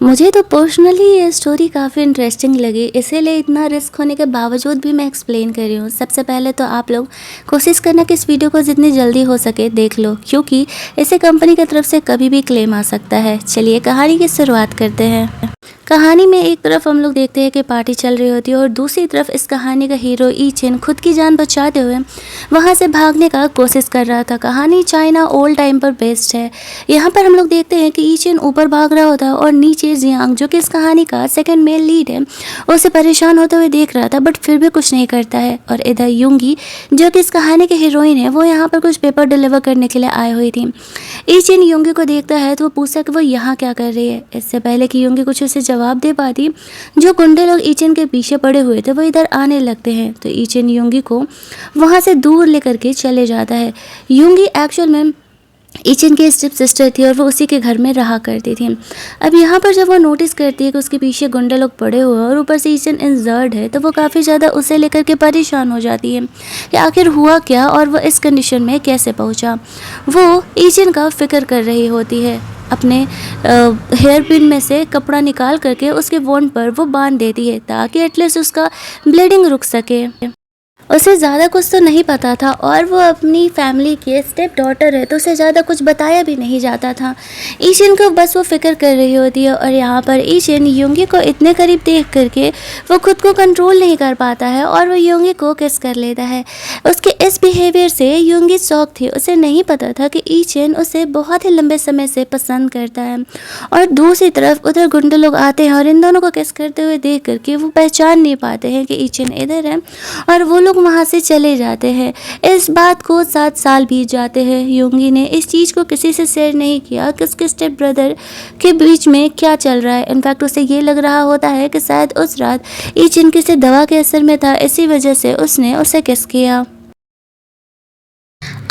मुझे तो पर्सनली ये स्टोरी काफ़ी इंटरेस्टिंग लगी, इसीलिए इतना रिस्क होने के बावजूद भी मैं एक्सप्लेन कर रही हूँ। सबसे पहले तो आप लोग कोशिश करना कि इस वीडियो को जितनी जल्दी हो सके देख लो, क्योंकि इसे कंपनी की तरफ से कभी भी क्लेम आ सकता है। चलिए कहानी की शुरुआत करते हैं। कहानी में एक तरफ हम लोग देखते हैं कि पार्टी चल रही होती है और दूसरी तरफ इस कहानी का हीरो ई चिन खुद की जान बचाते हुए वहाँ से भागने का कोशिश कर रहा था। कहानी चाइना ओल्ड टाइम पर बेस्ड है। यहाँ पर हम लोग देखते हैं कि ई चिन ऊपर भाग रहा होता है और नीचे जियांग, जो कि इस कहानी का सेकंड मेल लीड है, उसे परेशान होते हुए देख रहा था, बट फिर भी कुछ नहीं करता है। और इधर यूंगी, जो कि इस कहानी के हीरोइन है, वो यहाँ पर कुछ पेपर डिलीवर करने के लिए आई हुई थी। ई चिन यूंगी को देखता है तो वो पूछता है कि वो यहाँ क्या कर रही है। इससे पहले कि यूंगी कुछ उसे जवाब दे पाती, जो गुंडे लोग ई चिन के पीछे पड़े हुए थे वो इधर आने लगते हैं। तो ई चिन यूंगी को वहाँ से दूर लेकर के चले जाता है। यूंगी एक्चुअल में ई चिन की स्टेप सिस्टर थी और वो उसी के घर में रहा करती थी। अब यहाँ पर जब वो नोटिस करती है कि उसके पीछे गुंडे लोग पड़े हुए हैं और ऊपर से ई चिन इंजर्ड है, तो वो काफ़ी ज़्यादा उसे लेकर के परेशान हो जाती है कि आखिर हुआ क्या और वो इस कंडीशन में कैसे पहुँचा। वो ई चिन का फिक्र कर रही होती है। अपने हेयर पिन में से कपड़ा निकाल करके उसके वोंड पर वो बांध देती है ताकि एटलीस्ट उसका ब्लीडिंग रुक सके। उसे ज़्यादा कुछ तो नहीं पता था और वो अपनी फैमिली की स्टेप डॉटर है, तो उसे ज़्यादा कुछ बताया भी नहीं जाता था। ईशिन को बस वो फिक्र कर रही होती है और यहाँ पर ईशिन यूंगी को इतने करीब देख करके वो खुद को कंट्रोल नहीं कर पाता है और वो यूंगी को किस कर लेता है। उसके इस बिहेवियर से यूंगी शॉक थी। उसे नहीं पता था कि ईशिन उसे बहुत ही लंबे समय से पसंद करता है। और दूसरी तरफ उधर गुंडे लोग आते हैं और इन दोनों को किस करते हुए देख करके वो पहचान नहीं पाते हैं कि ईशिन इधर है और वो लोग वहाँ से चले जाते हैं। इस बात को 7 साल बीत जाते हैं। यूंगी ने इस चीज़ को किसी से शेयर नहीं किया कि उसके स्टेप ब्रदर के बीच में क्या चल रहा है। इनफैक्ट उसे ये लग रहा होता है कि शायद उस रात ई चिन किसी दवा के असर में था, इसी वजह से उसने उसे किस किया।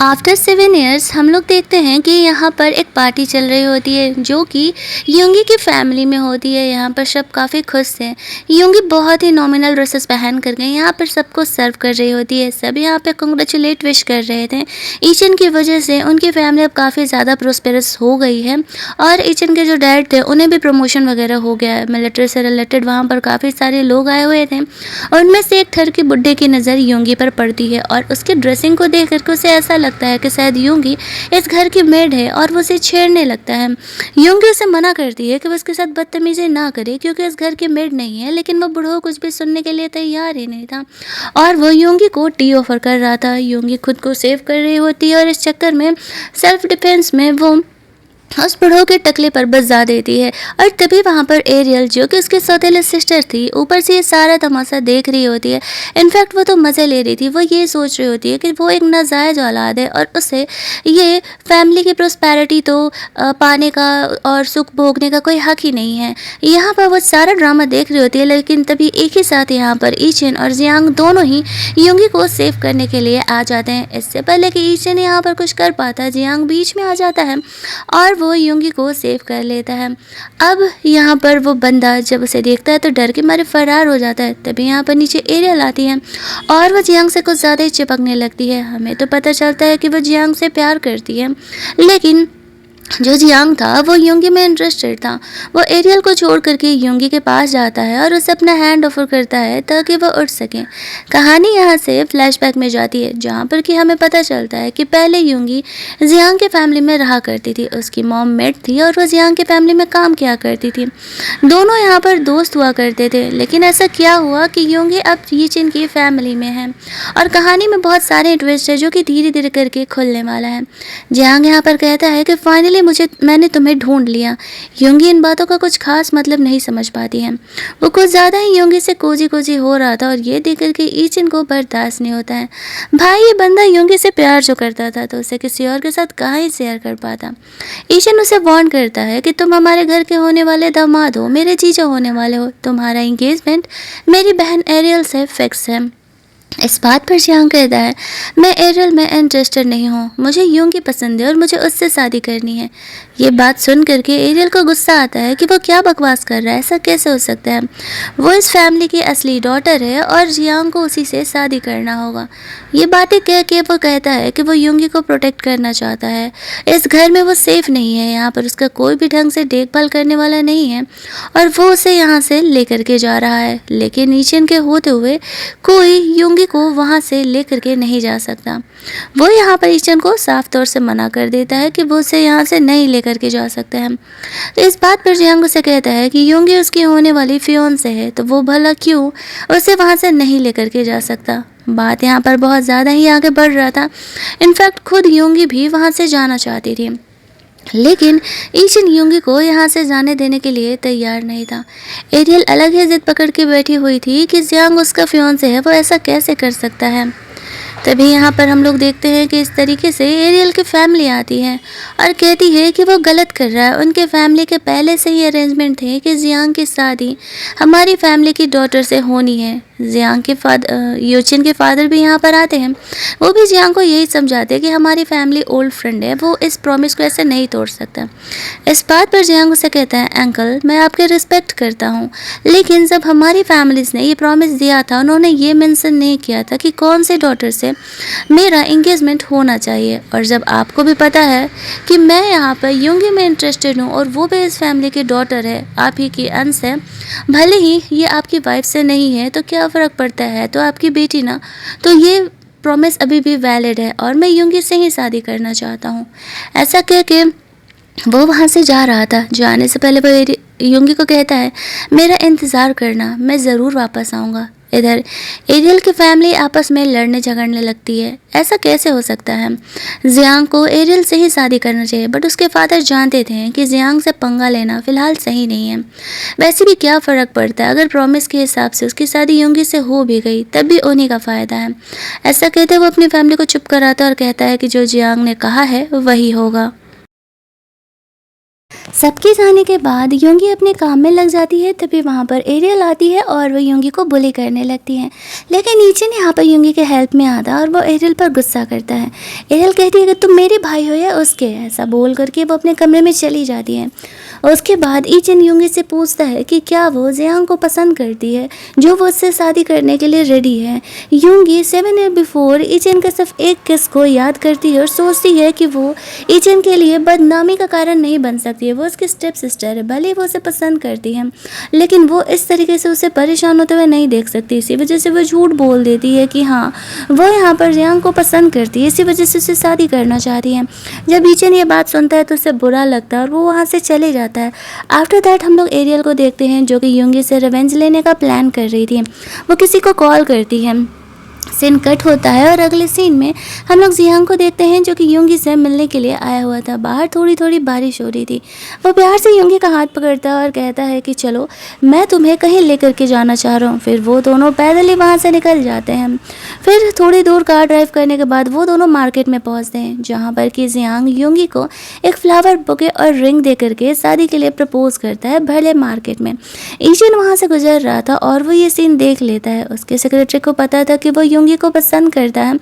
आफ्टर 7 ईयर्स हम लोग देखते हैं कि यहाँ पर एक पार्टी चल रही होती है जो कि यूंगी की फैमिली में होती है। यहाँ पर सब काफ़ी खुश हैं। यूंगी बहुत ही नॉमिनल ड्रेसेस पहन कर गए यहाँ पर सबको सर्व कर रही होती है। सब यहाँ पे कंग्रेचुलेट विश कर रहे थे। ईचन की वजह से उनकी फैमिली अब काफ़ी ज़्यादा प्रोस्पेरस हो गई है और ईचन के जो डैड थे उन्हें भी प्रमोशन वगैरह हो गया है। मिलिट्री से रिलेटेड वहाँ पर काफ़ी सारे लोग आए हुए थे और उनमें से एक ठर की बुड्ढे की नज़र यूंगी पर पड़ती है और उसके ड्रेसिंग को देख करके उसे ऐसा लगता है कि शायद यूंगी इस घर की मेड है और वो उसे छेड़ने लगता है। यूंगी उसे मना करती है कि वो उसके साथ बदतमीजी ना करे क्योंकि इस घर की मेड नहीं है, लेकिन वो बुढ़ो कुछ भी सुनने के लिए तैयार ही नहीं था और वो यूंगी को टी ऑफर कर रहा था। यूंगी खुद को सेव कर रही होती है और इस चक्कर में सेल्फ डिफेंस में वो उस बुढ़ो के टकले पर बजा देती है। और तभी वहाँ पर एरियल, जो कि उसकी सौतेली सिस्टर थी, ऊपर से ये सारा तमाशा देख रही होती है। इनफैक्ट वो तो मज़े ले रही थी। वो ये सोच रही होती है कि वो एक नाजायज़ औलाद है और उसे ये फैमिली की प्रोस्पेरिटी तो पाने का और सुख भोगने का कोई हक ही नहीं है। यहाँ पर वो सारा ड्रामा देख रही होती है, लेकिन तभी एक ही साथ यहाँ पर ईचिन और जियांग दोनों ही यूंगी को सेव करने के लिए आ जाते हैं। इससे पहले कि ईचिन यहाँ पर कुछ कर पाता, जियांग बीच में आ जाता है और वो यूंगी को सेव कर लेता है। अब यहाँ पर वो बंदा जब उसे देखता है तो डर के मारे फरार हो जाता है। तभी यहाँ पर नीचे एरियल आती है और वो जियांग से कुछ ज़्यादा ही चिपकने लगती है। हमें तो पता चलता है कि वो जियांग से प्यार करती है, लेकिन जो जियांग था वो यूंगी में इंटरेस्टेड था। वो एरियल को छोड़ करके यूंगी के पास जाता है और उसे अपना हैंड ऑफर करता है ताकि वो उठ सके। कहानी यहाँ से फ्लैशबैक में जाती है जहाँ पर कि हमें पता चलता है कि पहले यूंगी जियांग के फैमिली में रहा करती थी। उसकी मॉम मेड थी और वो जियांग के फैमिली में काम किया करती थी। दोनों यहाँ पर दोस्त हुआ करते थे, लेकिन ऐसा क्या हुआ कि यूंगी अब यीचिन की फैमिली में है और कहानी में बहुत सारे ट्विस्ट है जो कि धीरे धीरे करके खुलने वाला है। जियांग यहाँ पर कहता है कि फाइनली मैंने तुम्हें ढूंढ लिया। यूंगी इन बातों का कुछ खास मतलब नहीं समझ पाती है। वो कुछ ज़्यादा ही यूंगी से कोजी कोजी हो रहा था और ये देख करके ईचिन को बर्दाश्त नहीं होता है। भाई, ये बंदा यूंगी से प्यार जो करता था तो उसे किसी और के साथ कहाँ ही शेयर कर पाता। ईचिन उसे वार्न करता है कि तुम हमारे घर के होने वाले दामाद हो, मेरे जीजा होने वाले हो, तुम्हारा एंगेजमेंट मेरी बहन एरियल से फिक्स है। इस बात पर जियांग कहता है, मैं एरियल में इंटरेस्टेड नहीं हूँ, मुझे यूंगी पसंद है और मुझे उससे शादी करनी है। ये बात सुन करके एरियल को गुस्सा आता है कि वो क्या बकवास कर रहा है, ऐसा कैसे हो सकता है। वो इस फैमिली की असली डॉटर है और जियांग को उसी से शादी करना होगा। ये बातें कह के वो कहता है कि वो यूंगी को प्रोटेक्ट करना चाहता है। इस घर में वो सेफ नहीं है, यहाँ पर उसका कोई भी ढंग से देखभाल करने वाला नहीं है और वो उसे यहाँ से लेकर के जा रहा है। लेकिन ईचन के होते हुए कोई यूंगी को वहाँ से लेकर के नहीं जा सकता। वो यहाँ पर ईचन को साफ तौर से मना कर देता है कि वो उसे यहाँ से नहीं लेकर के जा सकते हैं। तो इस बात पर जियांग उसे कहता है कि यूंगी उसकी होने वाली फियोंसे है, तो वो भला क्यों उसे वहाँ से नहीं लेकर के जा सकता। बात यहाँ पर बहुत ज़्यादा ही आगे बढ़ रहा था। इनफैक्ट खुद यूंगी भी वहाँ से जाना चाहती थी, लेकिन ईचन यूंगी को यहाँ से जाने देने के लिए तैयार नहीं था। एरियल अलग ही जिद पकड़ के बैठी हुई थी कि जियांग उसका फियोंसे है, वो ऐसा कैसे कर सकता है। तभी यहाँ पर हम लोग देखते हैं कि इस तरीके से एरियल की फैमिली आती है और कहती है कि वो गलत कर रहा है। उनके फैमिली के पहले से ही अरेंजमेंट थे कि जियांग की शादी हमारी फैमिली की डॉटर से होनी है। जियांग के यूचिन के फादर भी यहाँ पर आते हैं। वो भी जियांग को यही समझाते हैं कि हमारी फैमिली ओल्ड फ्रेंड है, वो इस प्रॉमिस को ऐसे नहीं तोड़ सकता। इस बात पर जियांग उसे कहता है, अंकल मैं आपके रिस्पेक्ट करता हूँ, लेकिन जब हमारी फैमिलीज ने ये प्रॉमिस दिया था उन्होंने ये मेंशन नहीं किया था कि कौन से डॉटर से मेरा इंगेजमेंट होना चाहिए। और जब आपको भी पता है कि मैं यहाँ पर यूंगी में इंटरेस्टेड हूँ और वो भी इस फैमिली की डॉटर है, आप ही की अंश है, भले ही ये आपकी वाइफ से नहीं है तो क्या फ़र्क पड़ता है, तो आपकी बेटी ना, तो ये प्रॉमिस अभी भी वैलिड है और मैं यूंगी से ही शादी करना चाहता हूँ। ऐसा कह के वो वहाँ से जा रहा था। जाने से पहले वो यूंगी को कहता है, मेरा इंतज़ार करना, मैं ज़रूर वापस आऊँगा। इधर एरियल की फैमिली आपस में लड़ने झगड़ने लगती है। ऐसा कैसे हो सकता है, जियांग को एरियल से ही शादी करना चाहिए, बट उसके फादर जानते थे कि जियांग से पंगा लेना फ़िलहाल सही नहीं है। वैसे भी क्या फ़र्क पड़ता है, अगर प्रॉमिस के हिसाब से उसकी शादी यूंगी से हो भी गई तब भी उन्हीं का फ़ायदा है। ऐसा कहते वो अपनी फैमिली को चुप कराता है और कहता है कि जो जियांग ने कहा है वही होगा। सबके जाने के बाद यूंगी अपने काम में लग जाती है। तभी वहाँ पर एरियल आती है और वो यूंगी को बुली करने लगती है, लेकिन नीचे यहाँ पर यूंगी के हेल्प में आता है और वो एरियल पर गुस्सा करता है। एरियल कहती है कि तुम मेरे भाई हो या उसके, ऐसा बोल करके वो अपने कमरे में चली जाती है। उसके बाद ईचन यूंगी से पूछता है कि क्या वो जियांग को पसंद करती है, जो वो उससे शादी करने के लिए रेडी है। यूंगी 7 ईयर बिफोर ईचन के सिर्फ एक किस को याद करती है और सोचती है कि वो ईचन के लिए बदनामी का कारण नहीं बन सकती है। वो उसकी स्टेप सिस्टर है, भले वो उसे पसंद करती है, लेकिन वो इस तरीके से उसे परेशान होते हुए नहीं देख सकती। इसी वजह से वो झूठ बोल देती है कि हाँ वो यहाँ पर जियांग को पसंद करती है, इसी वजह से उसे शादी करना चाहती है। जब ईचन ये बात सुनता है तो उसे बुरा लगता है और वो वहाँ से चले जाता है। आफ्टर दैट हम लोग एरियल को देखते हैं जो कि यूंगी से रिवेंज लेने का प्लान कर रही थी। वो किसी को कॉल करती है, सीन कट होता है और अगले सीन में हम लोग जियांग को देखते हैं जो कि यूंगी से मिलने के लिए आया हुआ था। बाहर थोड़ी थोड़ी बारिश हो रही थी। वो प्यार से यूंगी का हाथ पकड़ता है और कहता है कि चलो मैं तुम्हें कहीं लेकर के जाना चाह रहा हूँ। फिर वो दोनों पैदल ही वहाँ से निकल जाते हैं। फिर थोड़ी दूर कार ड्राइव करने के बाद वो दोनों मार्केट में पहुँचते हैं, जहाँ पर कि जियांग यूंगी को एक फ्लावर बुके और रिंग दे करके शादी के लिए प्रपोज करता है भले मार्केट में। ईचन वहाँ से गुजर रहा था और वो ये सीन देख लेता है। उसके सेक्रेटरी को पता था कि वो यूंगी को पसंद करता है।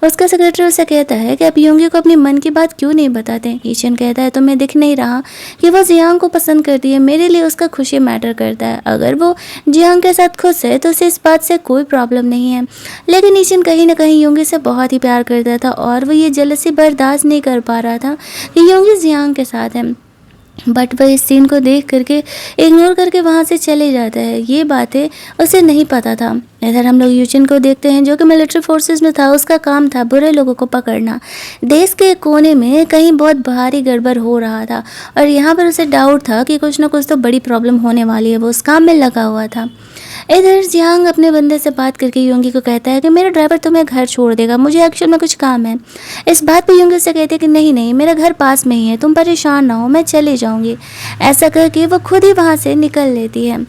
उसका सेक्रेटरी उसे कहता है कि आप यूंगी को अपनी मन की बात क्यों नहीं बताते। ईचन कहता है तुम्हें दिख नहीं रहा कि वो जियांग को पसंद करती है, मेरे लिए उसका खुशी मैटर करता है। अगर वो जियांग के साथ खुश है तो उसे इस बात से कोई प्रॉब्लम नहीं है। लेकिन ईचन कहीं ना कहीं यूंगी से बहुत ही प्यार करता था और वो ये जेलसी बर्दाश्त नहीं कर पा रहा था कि यूंगी जियांग के साथ है। बट वह इस सीन को देख करके इग्नोर करके वहाँ से चले जाता है। ये बातें उसे नहीं पता था। इधर हम लोग यूचिन को देखते हैं जो कि मिलिट्री फोर्सेस में था। उसका काम था बुरे लोगों को पकड़ना। देश के कोने में कहीं बहुत भारी गड़बड़ हो रहा था और यहाँ पर उसे डाउट था कि कुछ ना कुछ तो बड़ी प्रॉब्लम होने वाली है। वो उस काम में लगा हुआ था। इधर जियांग अपने बंदे से बात करके यूंगी को कहता है कि मेरा ड्राइवर तुम्हें घर छोड़ देगा, मुझे एक्चुअल में कुछ काम है। इस बात पे यूंगी से कहते हैं कि नहीं नहीं, मेरा घर पास में ही है, तुम परेशान ना हो, मैं चले जाऊंगी। ऐसा करके वो खुद ही वहाँ से निकल लेती है।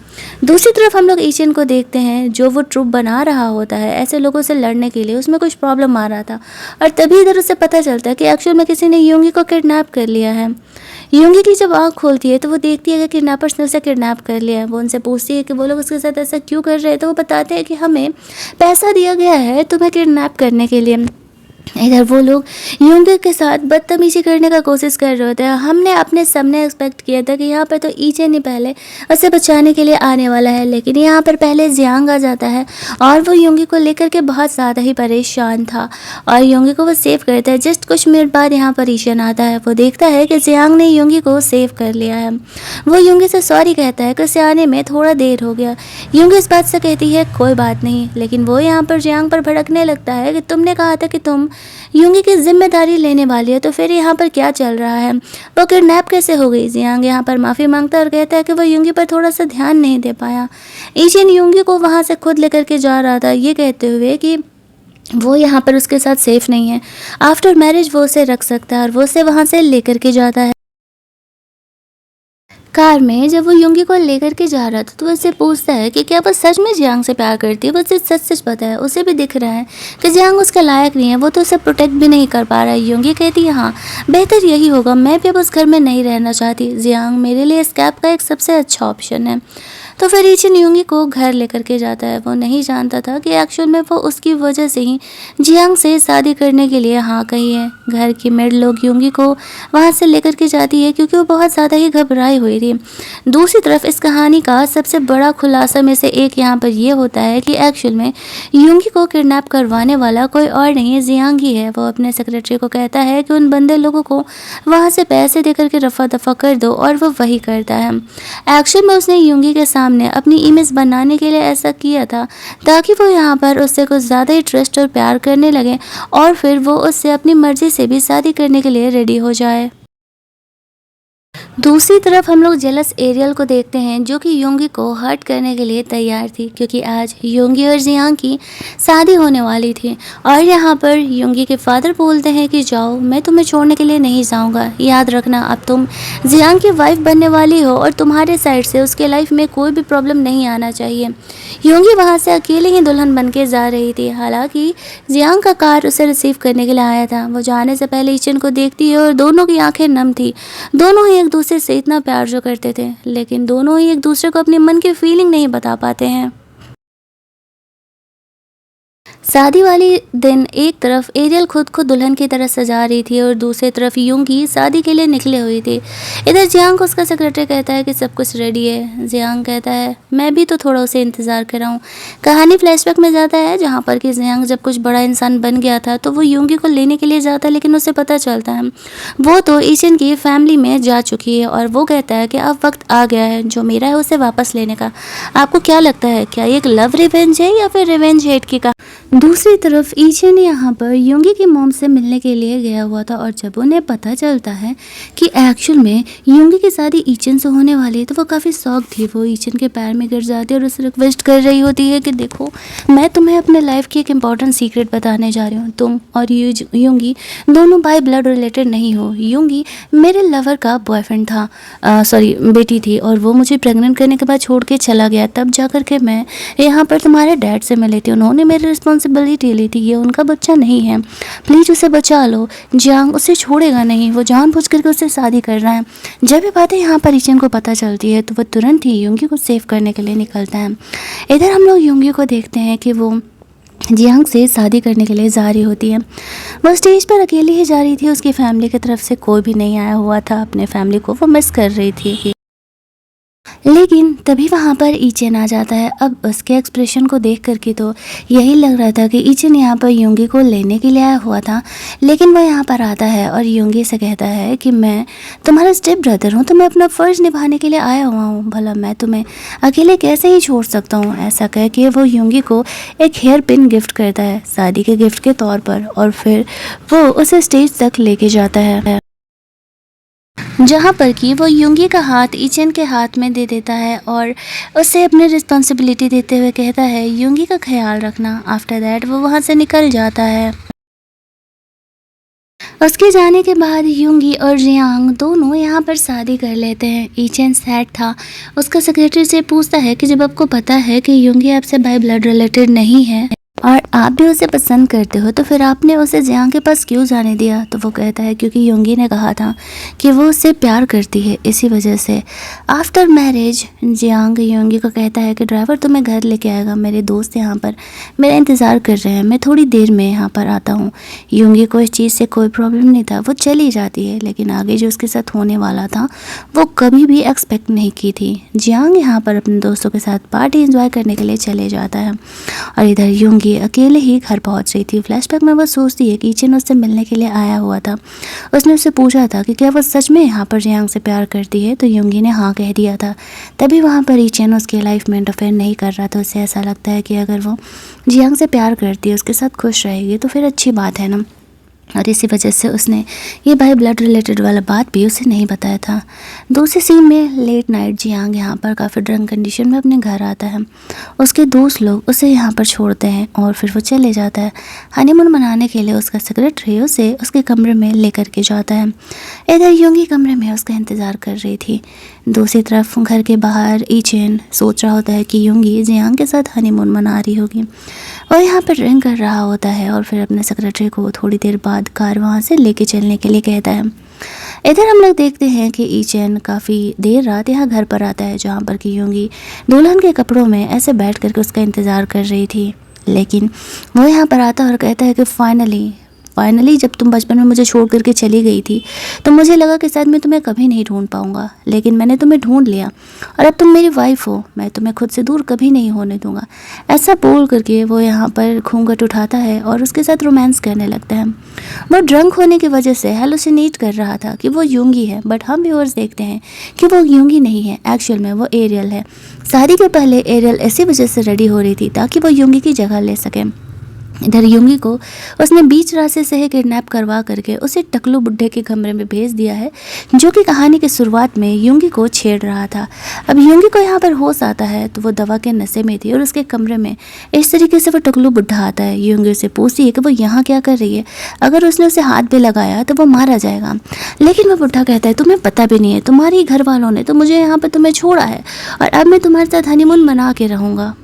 दूसरी तरफ हम लोग ईचन को देखते हैं जो वो ट्रुप बना रहा होता है ऐसे लोगों से लड़ने के लिए। उसमें कुछ प्रॉब्लम आ रहा था और तभी इधर उसे पता चलता है कि एक्चुअल में किसी ने यूंगी को किडनैप कर लिया है। योंगी की जब आँख खोलती है तो वो देखती है कि किडनैपर्स ने उसे किडनैप कर लिया है। वो उनसे पूछती है कि वो लोग उसके साथ ऐसा क्यों कर रहे हैं, तो वो बताते हैं कि हमें पैसा दिया गया है तुम्हें किडनैप करने के लिए। इधर वो लोग योंगी के साथ बदतमीजी करने का कोशिश कर रहे होते हैं। हमने अपने सबने एक्सपेक्ट किया था कि यहाँ पर तो ईचेन ही पहले उसे बचाने के लिए आने वाला है, लेकिन यहाँ पर पहले जियांग आ जाता है और वो योंगी को लेकर के बहुत ज़्यादा ही परेशान था और योंगी को वो सेव करता है। जस्ट कुछ मिनट बाद यहाँ पर ईचेन आता है। वो देखता है कि जियांग ने योंगी को सेव कर लिया है। वो योंगी से सॉरी कहता है कि उसे आने में थोड़ा देर हो गया। योंगी इस बात से कहती है कोई बात नहीं, लेकिन वो यहाँ पर जियांग पर भड़कने लगता है कि तुमने कहा था कि तुम योंगी की जिम्मेदारी लेने वाली है, तो फिर यहाँ पर क्या चल रहा है, वो किडनैप कैसे हो गई। जियांग यहाँ पर माफ़ी मांगता है और कहता है कि वो योंगी पर थोड़ा सा ध्यान नहीं दे पाया। ईचेन योंगी को वहाँ से खुद लेकर के जा रहा था, ये कहते हुए कि वो यहाँ पर उसके साथ सेफ नहीं है। आफ्टर मैरिज वो उसे रख सकता है और वो उसे वहाँ से लेकर के जाता है। कार में जब वो योंगी को लेकर के जा रहा था तो वो उससे पूछता है कि क्या वो सच में जियांग से प्यार करती है। वो उसे सच सच पता है, उसे भी दिख रहा है कि जियांग उसके लायक नहीं है, वो तो उसे प्रोटेक्ट भी नहीं कर पा रहा है। योंगी कहती है हाँ बेहतर यही होगा, मैं भी अब उस घर में नहीं रहना चाहती। जियांग मेरे लिए इस कैब का एक सबसे अच्छा ऑप्शन है। तो फिर ईचेन योंगी को घर लेकर के जाता है। वो नहीं जानता था कि एक्चुअल में वो उसकी वजह से ही जियांग से शादी करने के लिए हाँ कही है। घर की मेड लोग योंगी को वहाँ से लेकर के जाती है क्योंकि वो बहुत ज़्यादा ही घबराई हुई थी। दूसरी तरफ इस कहानी का सबसे बड़ा खुलासा में से एक यहाँ पर ये होता है कि एक्चुअल में योंगी को किडनैप करवाने वाला कोई और नहीं है, जियांग ही है। वो अपने सेक्रेटरी को कहता है कि उन बंदे लोगों को वहाँ से पैसे देकर के रफा दफा कर दो और वो वही करता है। एक्चुअल में उसने योंगी के सामने अपनी इमेज बनाने के लिए ऐसा किया था ताकि वो यहाँ पर उससे कुछ ज़्यादा ही ट्रस्ट और प्यार करने लगे और फिर वो उससे अपनी मर्जी से भी शादी करने के लिए रेडी हो जाए। दूसरी तरफ हम लोग जेलस एरियल को देखते हैं जो कि योंगी को हर्ट करने के लिए तैयार थी क्योंकि आज योंगी और जियांग की शादी होने वाली थी। और यहाँ पर योंगी के फादर बोलते हैं कि जाओ, मैं तुम्हें छोड़ने के लिए नहीं जाऊँगा, याद रखना अब तुम जियांग की वाइफ बनने वाली हो और तुम्हारे साइड से उसके लाइफ में कोई भी प्रॉब्लम नहीं आना चाहिए। योंगी वहाँ से अकेले ही दुल्हन बन के जा रही थी। हालांकि जियांग का कार उसे रिसीव करने के लिए आया था। वो जाने से पहले ईचेन को देखती है और दोनों की आंखें नम थी। दोनों ही एक दूसरे से इतना प्यार जो करते थे, लेकिन दोनों ही एक दूसरे को अपने मन की फीलिंग नहीं बता पाते हैं। शादी वाली दिन एक तरफ एरियल खुद को दुल्हन की तरह सजा रही थी और दूसरी तरफ योंगी शादी के लिए निकले हुई थी। इधर जियांग को उसका सेक्रेटरी कहता है कि सब कुछ रेडी है। जियांग कहता है मैं भी तो थोड़ा उसे इंतज़ार कर रहा हूँ। कहानी फ्लैशबैक में जाता है जहाँ पर कि जियांग जब कुछ बड़ा इंसान बन गया था तो वो योंगी को लेने के लिए जाता है, लेकिन उसे पता चलता है वो तो ईचेन की फैमिली में जा चुकी है और वो कहता है कि अब वक्त आ गया है जो मेरा है उसे वापस लेने का। आपको क्या लगता है, क्या ये एक लव रिवेंज है या फिर रिवेंज हेट की का। दूसरी तरफ ईचेन यहाँ पर योंगी की मॉम से मिलने के लिए गया हुआ था और जब उन्हें पता चलता है कि एक्चुअल में योंगी की शादी ईचेन से होने वाली है तो वो काफ़ी शॉक थी। वो ईचेन के पैर में गिर जाती है और उसे रिक्वेस्ट कर रही होती है कि देखो मैं तुम्हें अपने लाइफ की एक इम्पॉर्टेंट सीक्रेट बताने जा रही हूँ। तुम और योंगी दोनों बाय ब्लड रिलेटेड नहीं हो। योंगी मेरे लवर का बॉयफ्रेंड था, सॉरी बेटी थी, और वो मुझे प्रेग्नेंट करने के बाद छोड़ के चला गया। तब जा कर के मैं यहाँ पर तुम्हारे डैड से मिली थी, उन्होंने मेरी रिस्पॉन्सिबिलिटी ली थी। ये उनका बच्चा नहीं है, प्लीज़ उसे बचा लो। जियांग उसे छोड़ेगा नहीं, वो जानबूझ करके उससे शादी कर रहा है। जब ये बातें यहाँ पर ईचेन को पता चलती है तो वो तुरंत ही योंगी को सेव करने के लिए निकलता है। इधर हम लोग योंगी को देखते हैं कि वो जियांग से शादी करने के लिए जा रही होती है। वो स्टेज पर अकेली ही जा रही थी, उसकी फैमिली की तरफ से कोई भी नहीं आया हुआ था। अपने फैमिली को वो मिस कर रही थी, लेकिन तभी वहाँ पर ईचेन आ जाता है। अब उसके एक्सप्रेशन को देख करके तो यही लग रहा था कि ईचेन यहाँ पर योंगी को लेने के लिए आया हुआ था, लेकिन वो यहाँ पर आता है और योंगी से कहता है कि मैं तुम्हारा स्टेप ब्रदर हूँ, तो मैं अपना फ़र्ज़ निभाने के लिए आया हुआ हूँ, भला मैं तुम्हें अकेले कैसे ही छोड़ सकता हूँ। ऐसा कह के वो योंगी को एक हेयर पिन गिफ्ट करता है शादी के गिफ्ट के तौर पर और फिर वो उसे स्टेज तक लेके जाता है जहाँ पर कि वो योंगी का हाथ ईचेन के हाथ में दे देता है और उसे अपनी रिस्पॉन्सिबिलिटी देते हुए कहता है योंगी का ख्याल रखना। आफ्टर दैट वो वहाँ से निकल जाता है। उसके जाने के बाद योंगी और जियांग दोनों यहाँ पर शादी कर लेते हैं। ईचेन सैड था, उसका सेक्रेटरी से पूछता है कि जब आपको पता है कि योंगी आपसे बाय ब्लड रिलेटेड नहीं है और आप भी उसे पसंद करते हो तो फिर आपने उसे जियांग के पास क्यों जाने दिया? तो वो कहता है क्योंकि योंगी ने कहा था कि वो उससे प्यार करती है, इसी वजह से। आफ्टर मैरिज जियांग योंगी को कहता है कि ड्राइवर तुम्हें घर लेके आएगा, मेरे दोस्त यहाँ पर मेरा इंतज़ार कर रहे हैं, मैं थोड़ी देर में यहाँ पर आता हूँ। योंगी को इस चीज़ से कोई प्रॉब्लम नहीं था, वो चली जाती है, लेकिन आगे जो उसके साथ होने वाला था वो कभी भी एक्सपेक्ट नहीं की थी। जियांग यहाँ पर अपने दोस्तों के साथ पार्टी एंजॉय करने के लिए चले जाता है और इधर योंगी अकेले ही घर पहुंच रही थी। फ्लैशबैक में वो सोचती है कि ईचन उससे मिलने के लिए आया हुआ था। उसने उससे पूछा था कि क्या वो सच में यहाँ पर जियांग से प्यार करती है, तो योंगी ने हाँ कह दिया था। तभी वहाँ पर ईचन उसकी लाइफ में इंटरफेयर नहीं कर रहा था। उसे ऐसा लगता है कि अगर वो जियांग से प्यार करती है, उसके साथ खुश रहेगी तो फिर अच्छी बात है ना। और इसी वजह से उसने ये बाय ब्लड रिलेटेड वाला बात भी उसे नहीं बताया था। दूसरी सीन में लेट नाइट जियांग यहाँ पर काफ़ी ड्रंक कंडीशन में अपने घर आता है। उसके दोस्त लोग उसे यहाँ पर छोड़ते हैं और फिर वो चले जाता है। हनीमून मनाने के लिए उसका सेक्रेटरी उसे उसके कमरे में लेकर के जाता है। इधर योंगी कमरे में उसका इंतज़ार कर रही थी। दूसरी तरफ घर के बाहर ईचेन सोच रहा होता है कि योंगी जियांग के साथ हनीमून मना रही होगी। और यहाँ पर ड्रिंक कर रहा होता है और फिर अपने सेक्रेटरी को थोड़ी देर बाद कार वहाँ से लेके चलने के लिए कहता है। इधर हम लोग देखते हैं कि ईचेन काफ़ी देर रात यहाँ घर पर आता है, जहाँ पर कि योंगी दुल्हन के कपड़ों में ऐसे बैठ करके उसका इंतज़ार कर रही थी। लेकिन वो यहाँ पर आता है और कहता है कि फाइनली जब तुम बचपन में मुझे छोड़ करके चली गई थी तो मुझे लगा कि शायद मैं तुम्हें कभी नहीं ढूंढ पाऊंगा, लेकिन मैंने तुम्हें ढूंढ लिया और अब तुम मेरी वाइफ हो, मैं तुम्हें खुद से दूर कभी नहीं होने दूंगा। ऐसा बोल करके वो यहाँ पर घूंघट उठाता है और उसके साथ रोमांस करने लगता है। वो ड्रंक होने की वजह से हेलुसिनेट कर रहा था कि वो योंगी है, बट हम व्यूअर्स देखते हैं कि वो योंगी नहीं है, एक्चुअल में वो एरियल है। शादी के पहले एरियल ऐसी वजह से रेडी हो रही थी ताकि वो योंगी की जगह ले सके। इधर योंगी को उसने बीच रास्ते से ही किडनैप करवा करके उसे टकलू बुड्ढे के कमरे में भेज दिया है, जो कि कहानी के शुरुआत में योंगी को छेड़ रहा था। अब योंगी को यहाँ पर होश आता है तो वो दवा के नशे में थी और उसके कमरे में इस तरीके से वो टकलू बुड्ढा आता है। योंगी उसे पूछती है कि वो यहाँ क्या कर रही है, अगर उसने उसे हाथ पे लगाया तो वो मारा जाएगा। लेकिन वो बुड्ढा कहता है तुम्हें पता भी नहीं है, तुम्हारे घर वालों ने तो मुझे यहाँ पर तुम्हें छोड़ा है और अब मैं तुम्हारे साथ हनीमून मना के रहूँगा।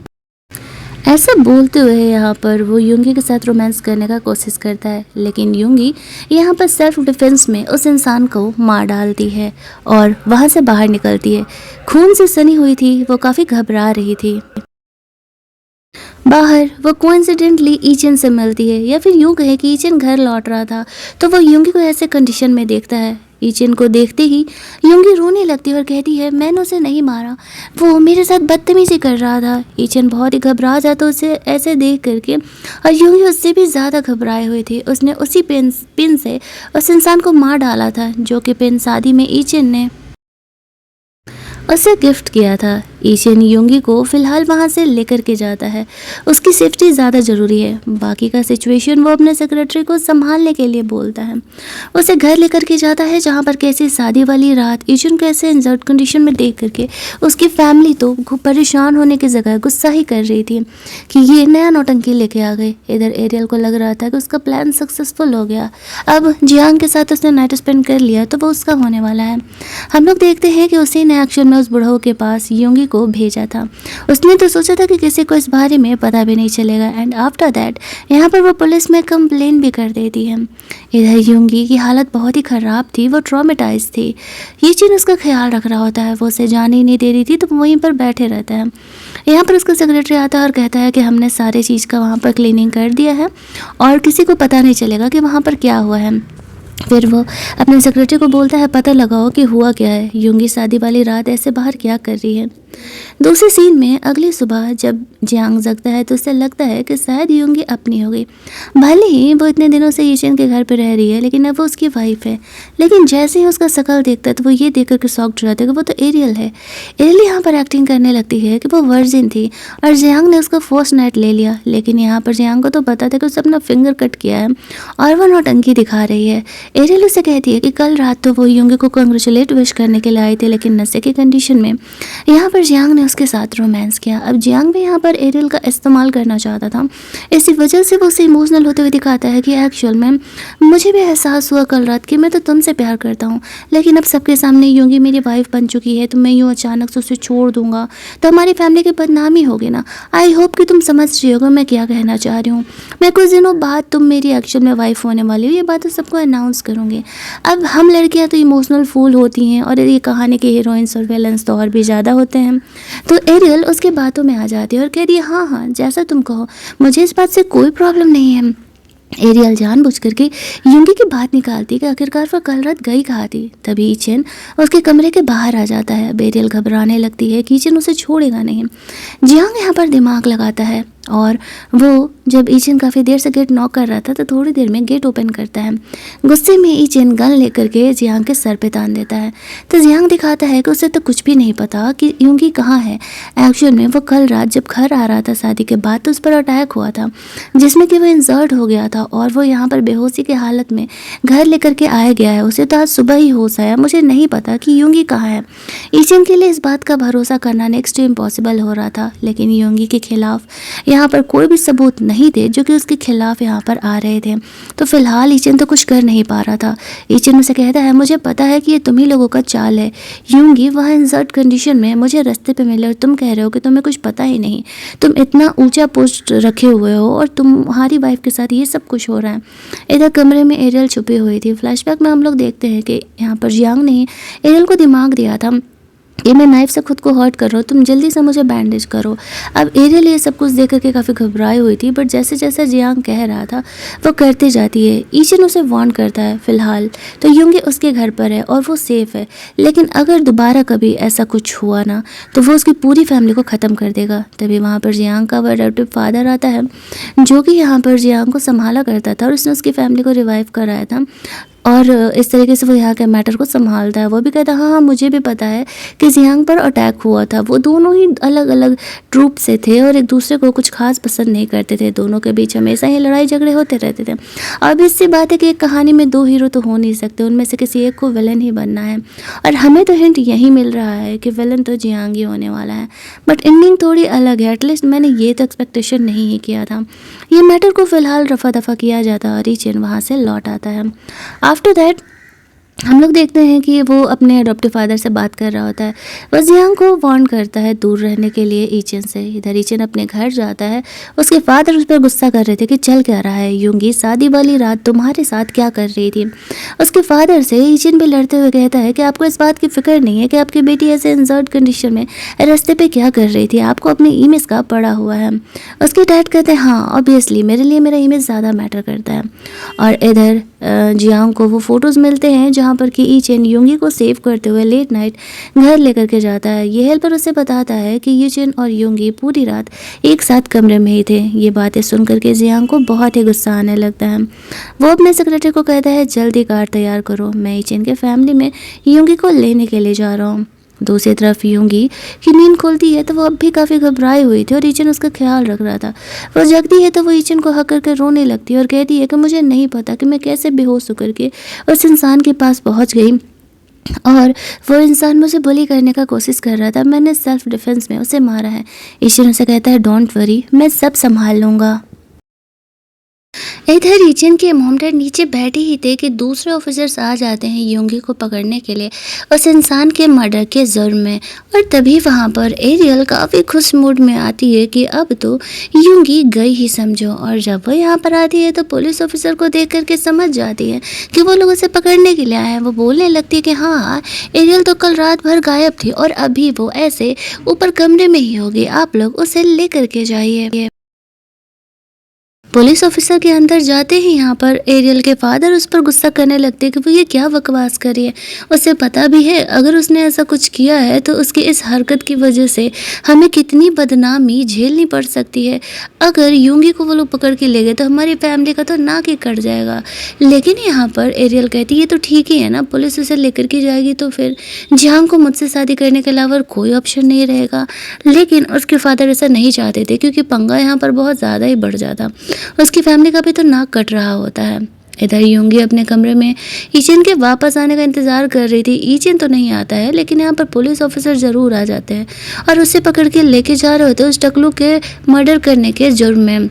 ऐसा बोलते हुए यहाँ पर वो योंगी के साथ रोमांस करने का कोशिश करता है, लेकिन योंगी यहाँ पर सेल्फ डिफेंस में उस इंसान को मार डालती है और वहाँ से बाहर निकलती है। खून से सनी हुई थी, वो काफ़ी घबरा रही थी। बाहर वो कोइंसिडेंटली ईचन से मिलती है, या फिर यूँ कहे कि ईचन घर लौट रहा था तो वो योंगी को ऐसे कंडीशन में देखता है। ईचन को देखते ही योंगी रोने लगती है और कहती है मैंने उसे नहीं मारा, वो मेरे साथ बदतमीजी कर रहा था। ईचन बहुत ही घबरा जाता उसे ऐसे देख करके और योंगी उससे भी ज़्यादा घबराए हुए थे। उसने उसी पिन से उस इंसान को मार डाला था, जो कि पिन शादी में ईचन ने उसे गिफ्ट किया था। ईचन योंगी को फिलहाल वहाँ से लेकर के जाता है, उसकी सेफ्टी ज़्यादा ज़रूरी है। बाकी का सिचुएशन वो अपने सेक्रेटरी को संभालने के लिए बोलता है। उसे घर लेकर के जाता है, जहाँ पर कैसी शादी वाली रात ईचन को ऐसे इंजर्ड कंडीशन में देख करके उसकी फैमिली तो परेशान होने की जगह गुस्सा ही कर रही थी कि ये नया नौटंकी लेके आ गए। इधर एरियल को लग रहा था कि उसका प्लान सक्सेसफुल हो गया, अब जियांग के साथ उसने नाइट स्पेंड कर लिया तो वो उसका होने वाला है। हम लोग देखते हैं कि उसी ने एक्चुअल में उस बुढ़ऊ के पास योंगी को भेजा था। उसने तो सोचा था कि किसी को इस बारे में पता भी नहीं चलेगा, एंड आफ्टर दैट यहाँ पर वो पुलिस में कंप्लेन भी कर देती है। इधर योंगी की हालत बहुत ही ख़राब थी, वो ट्रॉमेटाइज थी। ये चीज़ उसका ख्याल रख रहा होता है, वो उसे जाने ही नहीं दे रही थी तो वहीं पर बैठे रहता है। यहाँ पर उसका सेक्रेटरी आता है और कहता है कि हमने सारे चीज़ का वहाँ पर क्लीनिंग कर दिया है और किसी को पता नहीं चलेगा कि वहाँ पर क्या हुआ है। फिर वो अपने सेक्रेटरी को बोलता है पता लगाओ कि हुआ क्या है, योंगी शादी वाली रात ऐसे बाहर क्या कर रही है। दूसरे सीन में अगली सुबह जब जियांग जगता है तो उसे लगता है कि शायद योंगी अपनी हो गई। भले ही वो इतने दिनों से ईचन के घर पे रह रही है, लेकिन अब वो उसकी वाइफ है। लेकिन जैसे ही उसका शकल देखता है तो वो ये देख कर के शॉक्ड रहता है कि वो तो एरियल है। एरियल यहाँ पर एक्टिंग करने लगती है कि वो वर्जिन थी और जियांग ने उसका फर्स्ट नाइट ले लिया, लेकिन यहाँ पर जियांग को तो पता था कि उसने अपना फिंगर कट किया है और वो नौटंकी दिखा रही है। एरियल उसे कहती है कि कल रात तो वो योंगी को कंग्रेचुलेट विश करने के लिए आए थे, लेकिन नशे की कंडीशन में यहाँ पर जियांग ने उसके साथ रोमांस किया। अब जियांग भी यहाँ पर एरियल का इस्तेमाल करना चाहता था, इसी वजह से वो उसे इमोशनल होते हुए दिखाता है कि एक्चुअल में मुझे भी एहसास हुआ कल रात कि मैं तो तुमसे प्यार करता हूँ, लेकिन अब सबके सामने यूंगी मेरी वाइफ बन चुकी है, तो मैं यूँ अचानक से उसे छोड़ दूंगा तो हमारी फैमिली की बदनामी होगी ना। आई होप कि तुम समझ रही होगा मैं क्या कहना चाह रही हूँ। मैं कुछ दिनों बाद तुम मेरी एक्चुअल में वाइफ होने वाली हो, ये बात तो सबको अनाउंस करूँगी। अब हम लड़कियाँ तो इमोशनल फूल होती हैं और ये कहानी के हीरोइंस और विलन्स तो और भी ज़्यादा होते हैं। तो एरियल उसके बातों में आ जाती है और कह रही है हाँ हाँ जैसा तुम कहो, मुझे इस बात से कोई प्रॉब्लम नहीं है। एरियल जानबूझ करके यूंगी की बात निकालती कि आखिरकार वो कल रात गई कहाँ थी। तभी ईचेन उसके कमरे के बाहर आ जाता है। एरियल घबराने लगती है कि ईचेन उसे छोड़ेगा नहीं। जियांग यहाँ पर दिमाग लगाता है और वो जब ईचेन काफ़ी देर से गेट नॉक कर रहा था तो थोड़ी देर में गेट ओपन करता है। गुस्से में ईचेन गन लेकर के जियांग के सर पे तान देता है। तो जियांग दिखाता है कि उसे तो कुछ भी नहीं पता कि यूंगी कहाँ है। एक्चुअल में वो कल रात जब घर आ रहा था शादी के बाद तो उस पर अटैक हुआ था, जिसमें कि वो इंजर्ड हो गया था और वो यहाँ पर बेहोशी की हालत में घर लेकर के आया गया है। उसे तो आज सुबह ही होश आया। मुझे नहीं पता कि यूंगी कहाँ है। ईचेन के लिए इस बात का भरोसा करना नेक्स्ट टू इम्पॉसिबल हो रहा था, लेकिन यूंगी के खिलाफ यहाँ पर कोई भी सबूत नहीं थे जो कि उसके खिलाफ यहाँ पर आ रहे थे। तो फिलहाल ईचेन तो कुछ कर नहीं पा रहा था। ईचेन उसे कहता है मुझे पता है कि ये तुम ही लोगों का चाल है। यूंगी वहाँ इंजर्ड कंडीशन में मुझे रास्ते पे मिले और तुम कह रहे हो कि तुम्हें कुछ पता ही नहीं। तुम इतना ऊंचा पोस्ट रखे हुए हो और तुम्हारी वाइफ के साथ ये सब कुछ हो रहा है। इधर कमरे में एरियल छुपी हुई थी। फ्लैशबैक में हम लोग देखते हैं कि यहाँ पर जियांग ने एरियल को दिमाग दिया था कि मैं नाइफ से खुद को हर्ट कर रहा हूँ, तुम जल्दी से मुझे बैंडेज करो। अब एरियल ये सब कुछ देख करके काफ़ी घबराई हुई थी, बट जैसे जैसे जियांग कह रहा था वो करते जाती है। ईचेन उसे वार्न करता है फिलहाल तो यूंगी उसके घर पर है और वो सेफ़ है, लेकिन अगर दोबारा कभी ऐसा कुछ हुआ ना तो वो उसकी पूरी फैमिली को ख़त्म कर देगा। तभी वहाँ पर जियांग का अडॉप्टिव फादर आता है जो कि यहाँ पर जियांग को संभाला करता था और उसने उसकी फैमिली को रिवाइव कराया था और इस तरीके से वो यहाँ के मैटर को संभालता है। वो भी कहता है हाँ हाँ मुझे भी पता है कि जियांग पर अटैक हुआ था। वो दोनों ही अलग अलग ट्रूप से थे और एक दूसरे को कुछ खास पसंद नहीं करते थे। दोनों के बीच हमेशा ही लड़ाई झगड़े होते रहते थे। अब इससे बात है कि एक कहानी में दो हीरो तो हो नहीं सकते, उनमें से किसी एक को विलन ही बनना है और हमें तो हिंट यही मिल रहा है कि विलन तो जियांग ही होने वाला है। बट एंडिंग थोड़ी अलग है, एटलीस्ट मैंने ये तो एक्सपेक्टेशन नहीं ही किया था। ये मैटर को फिलहाल रफा दफा किया जाता है और ईचेन वहाँ से लौट आता है। आफ्टर दैट हम लोग देखते हैं कि वो अपने अडॉप्टिव फादर से बात कर रहा होता है। वो जियांग को वार्न करता है दूर रहने के लिए ईचेन से। इधर ईचेन अपने घर जाता है। उसके फादर उस पर गुस्सा कर रहे थे कि चल क्या रहा है, यूंगी शादी वाली रात तुम्हारे साथ क्या कर रही थी। उसके फादर से ईचेन भी लड़ते हुए कहता है कि आपको इस बात की फिक्र नहीं है कि आपकी बेटी ऐसे इंजर्ड कंडीशन में रास्ते पे क्या कर रही थी, आपको अपनी इमेज का पड़ा हुआ है। उसके डैड कहते हैं हाँ ऑब्वियसली मेरे लिए मेरा इमेज ज़्यादा मैटर करता है। और इधर जियांग को वो फोटोज़ मिलते हैं जहाँ पर कि ईचेन यूंगी को सेव करते हुए लेट नाइट घर लेकर के जाता है। ये हेल्पर उसे बताता है कि ईचेन और यूंगी पूरी रात एक साथ कमरे में ही थे। ये बातें सुन करके जियांग को बहुत ही गुस्सा आने लगता है। वो अपने सेक्रेटरी को कहता है जल्दी कार तैयार करो, मैं ईचेन के फैमिली में यूंगी को लेने के लिए जा रहा हूँ। दूसरी तरफ यूंगी की नींद खुलती है तो वो अब भी काफ़ी घबराई हुई थी और ईचेन उसका ख्याल रख रहा था। वो जगती है तो वो ईचेन को हक करके रोने लगती है और कहती है कि मुझे नहीं पता कि मैं कैसे बेहोश होकर के उस इंसान के पास पहुंच गई और वो इंसान मुझे बुली करने का कोशिश कर रहा था। मैंने सेल्फ डिफेंस में उसे मारा है। ईचेन उसे कहता है डोंट वरी, मैं सब संभाल लूँगा। इधर ईचेन के मॉम डैड नीचे बैठे ही थे कि दूसरे ऑफिसर्स आ जाते हैं यूंगी को पकड़ने के लिए उस इंसान के मर्डर के जुर्म में। और तभी वहाँ पर एरियल काफ़ी खुश मूड में आती है कि अब तो यूंगी गई ही समझो। और जब वो यहाँ पर आती है तो पुलिस ऑफिसर को देख करके समझ जाती है कि वो लोग उसे पकड़ने के लिए आए हैं। वो बोलने लगती है कि हाँ एरियल तो कल रात भर गायब थी और अभी वो ऐसे ऊपर कमरे में ही होगी, आप लोग उसे ले करके जाइए। पुलिस ऑफिसर के अंदर जाते ही यहाँ पर एरियल के फादर उस पर गुस्सा करने लगते हैं कि वो ये क्या बकवास कर रही है। उसे पता भी है अगर उसने ऐसा कुछ किया है तो उसकी इस हरकत की वजह से हमें कितनी बदनामी झेलनी पड़ सकती है। अगर यूंगी को वो लोग पकड़ के ले गए तो हमारी फैमिली का तो नाक ही कट जाएगा। लेकिन यहाँ पर एरियल कहती है ये तो ठीक ही है ना, पुलिस उसे लेकर के जाएगी तो फिर जियांग को मुझसे शादी करने के अलावा कोई ऑप्शन नहीं रहेगा। लेकिन उसके फादर ऐसा नहीं चाहते थे क्योंकि पंगा यहाँ पर बहुत ज़्यादा ही बढ़ जाता। उसकी फैमिली का भी तो नाक कट रहा होता है। इधर योंगी अपने कमरे में ईचन के वापस आने का इंतज़ार कर रही थी। ईचन तो नहीं आता है, लेकिन यहाँ पर पुलिस ऑफिसर ज़रूर आ जाते हैं और उसे पकड़ के लेके जा रहे होते हैं उस टकलू के मर्डर करने के जुर्म में।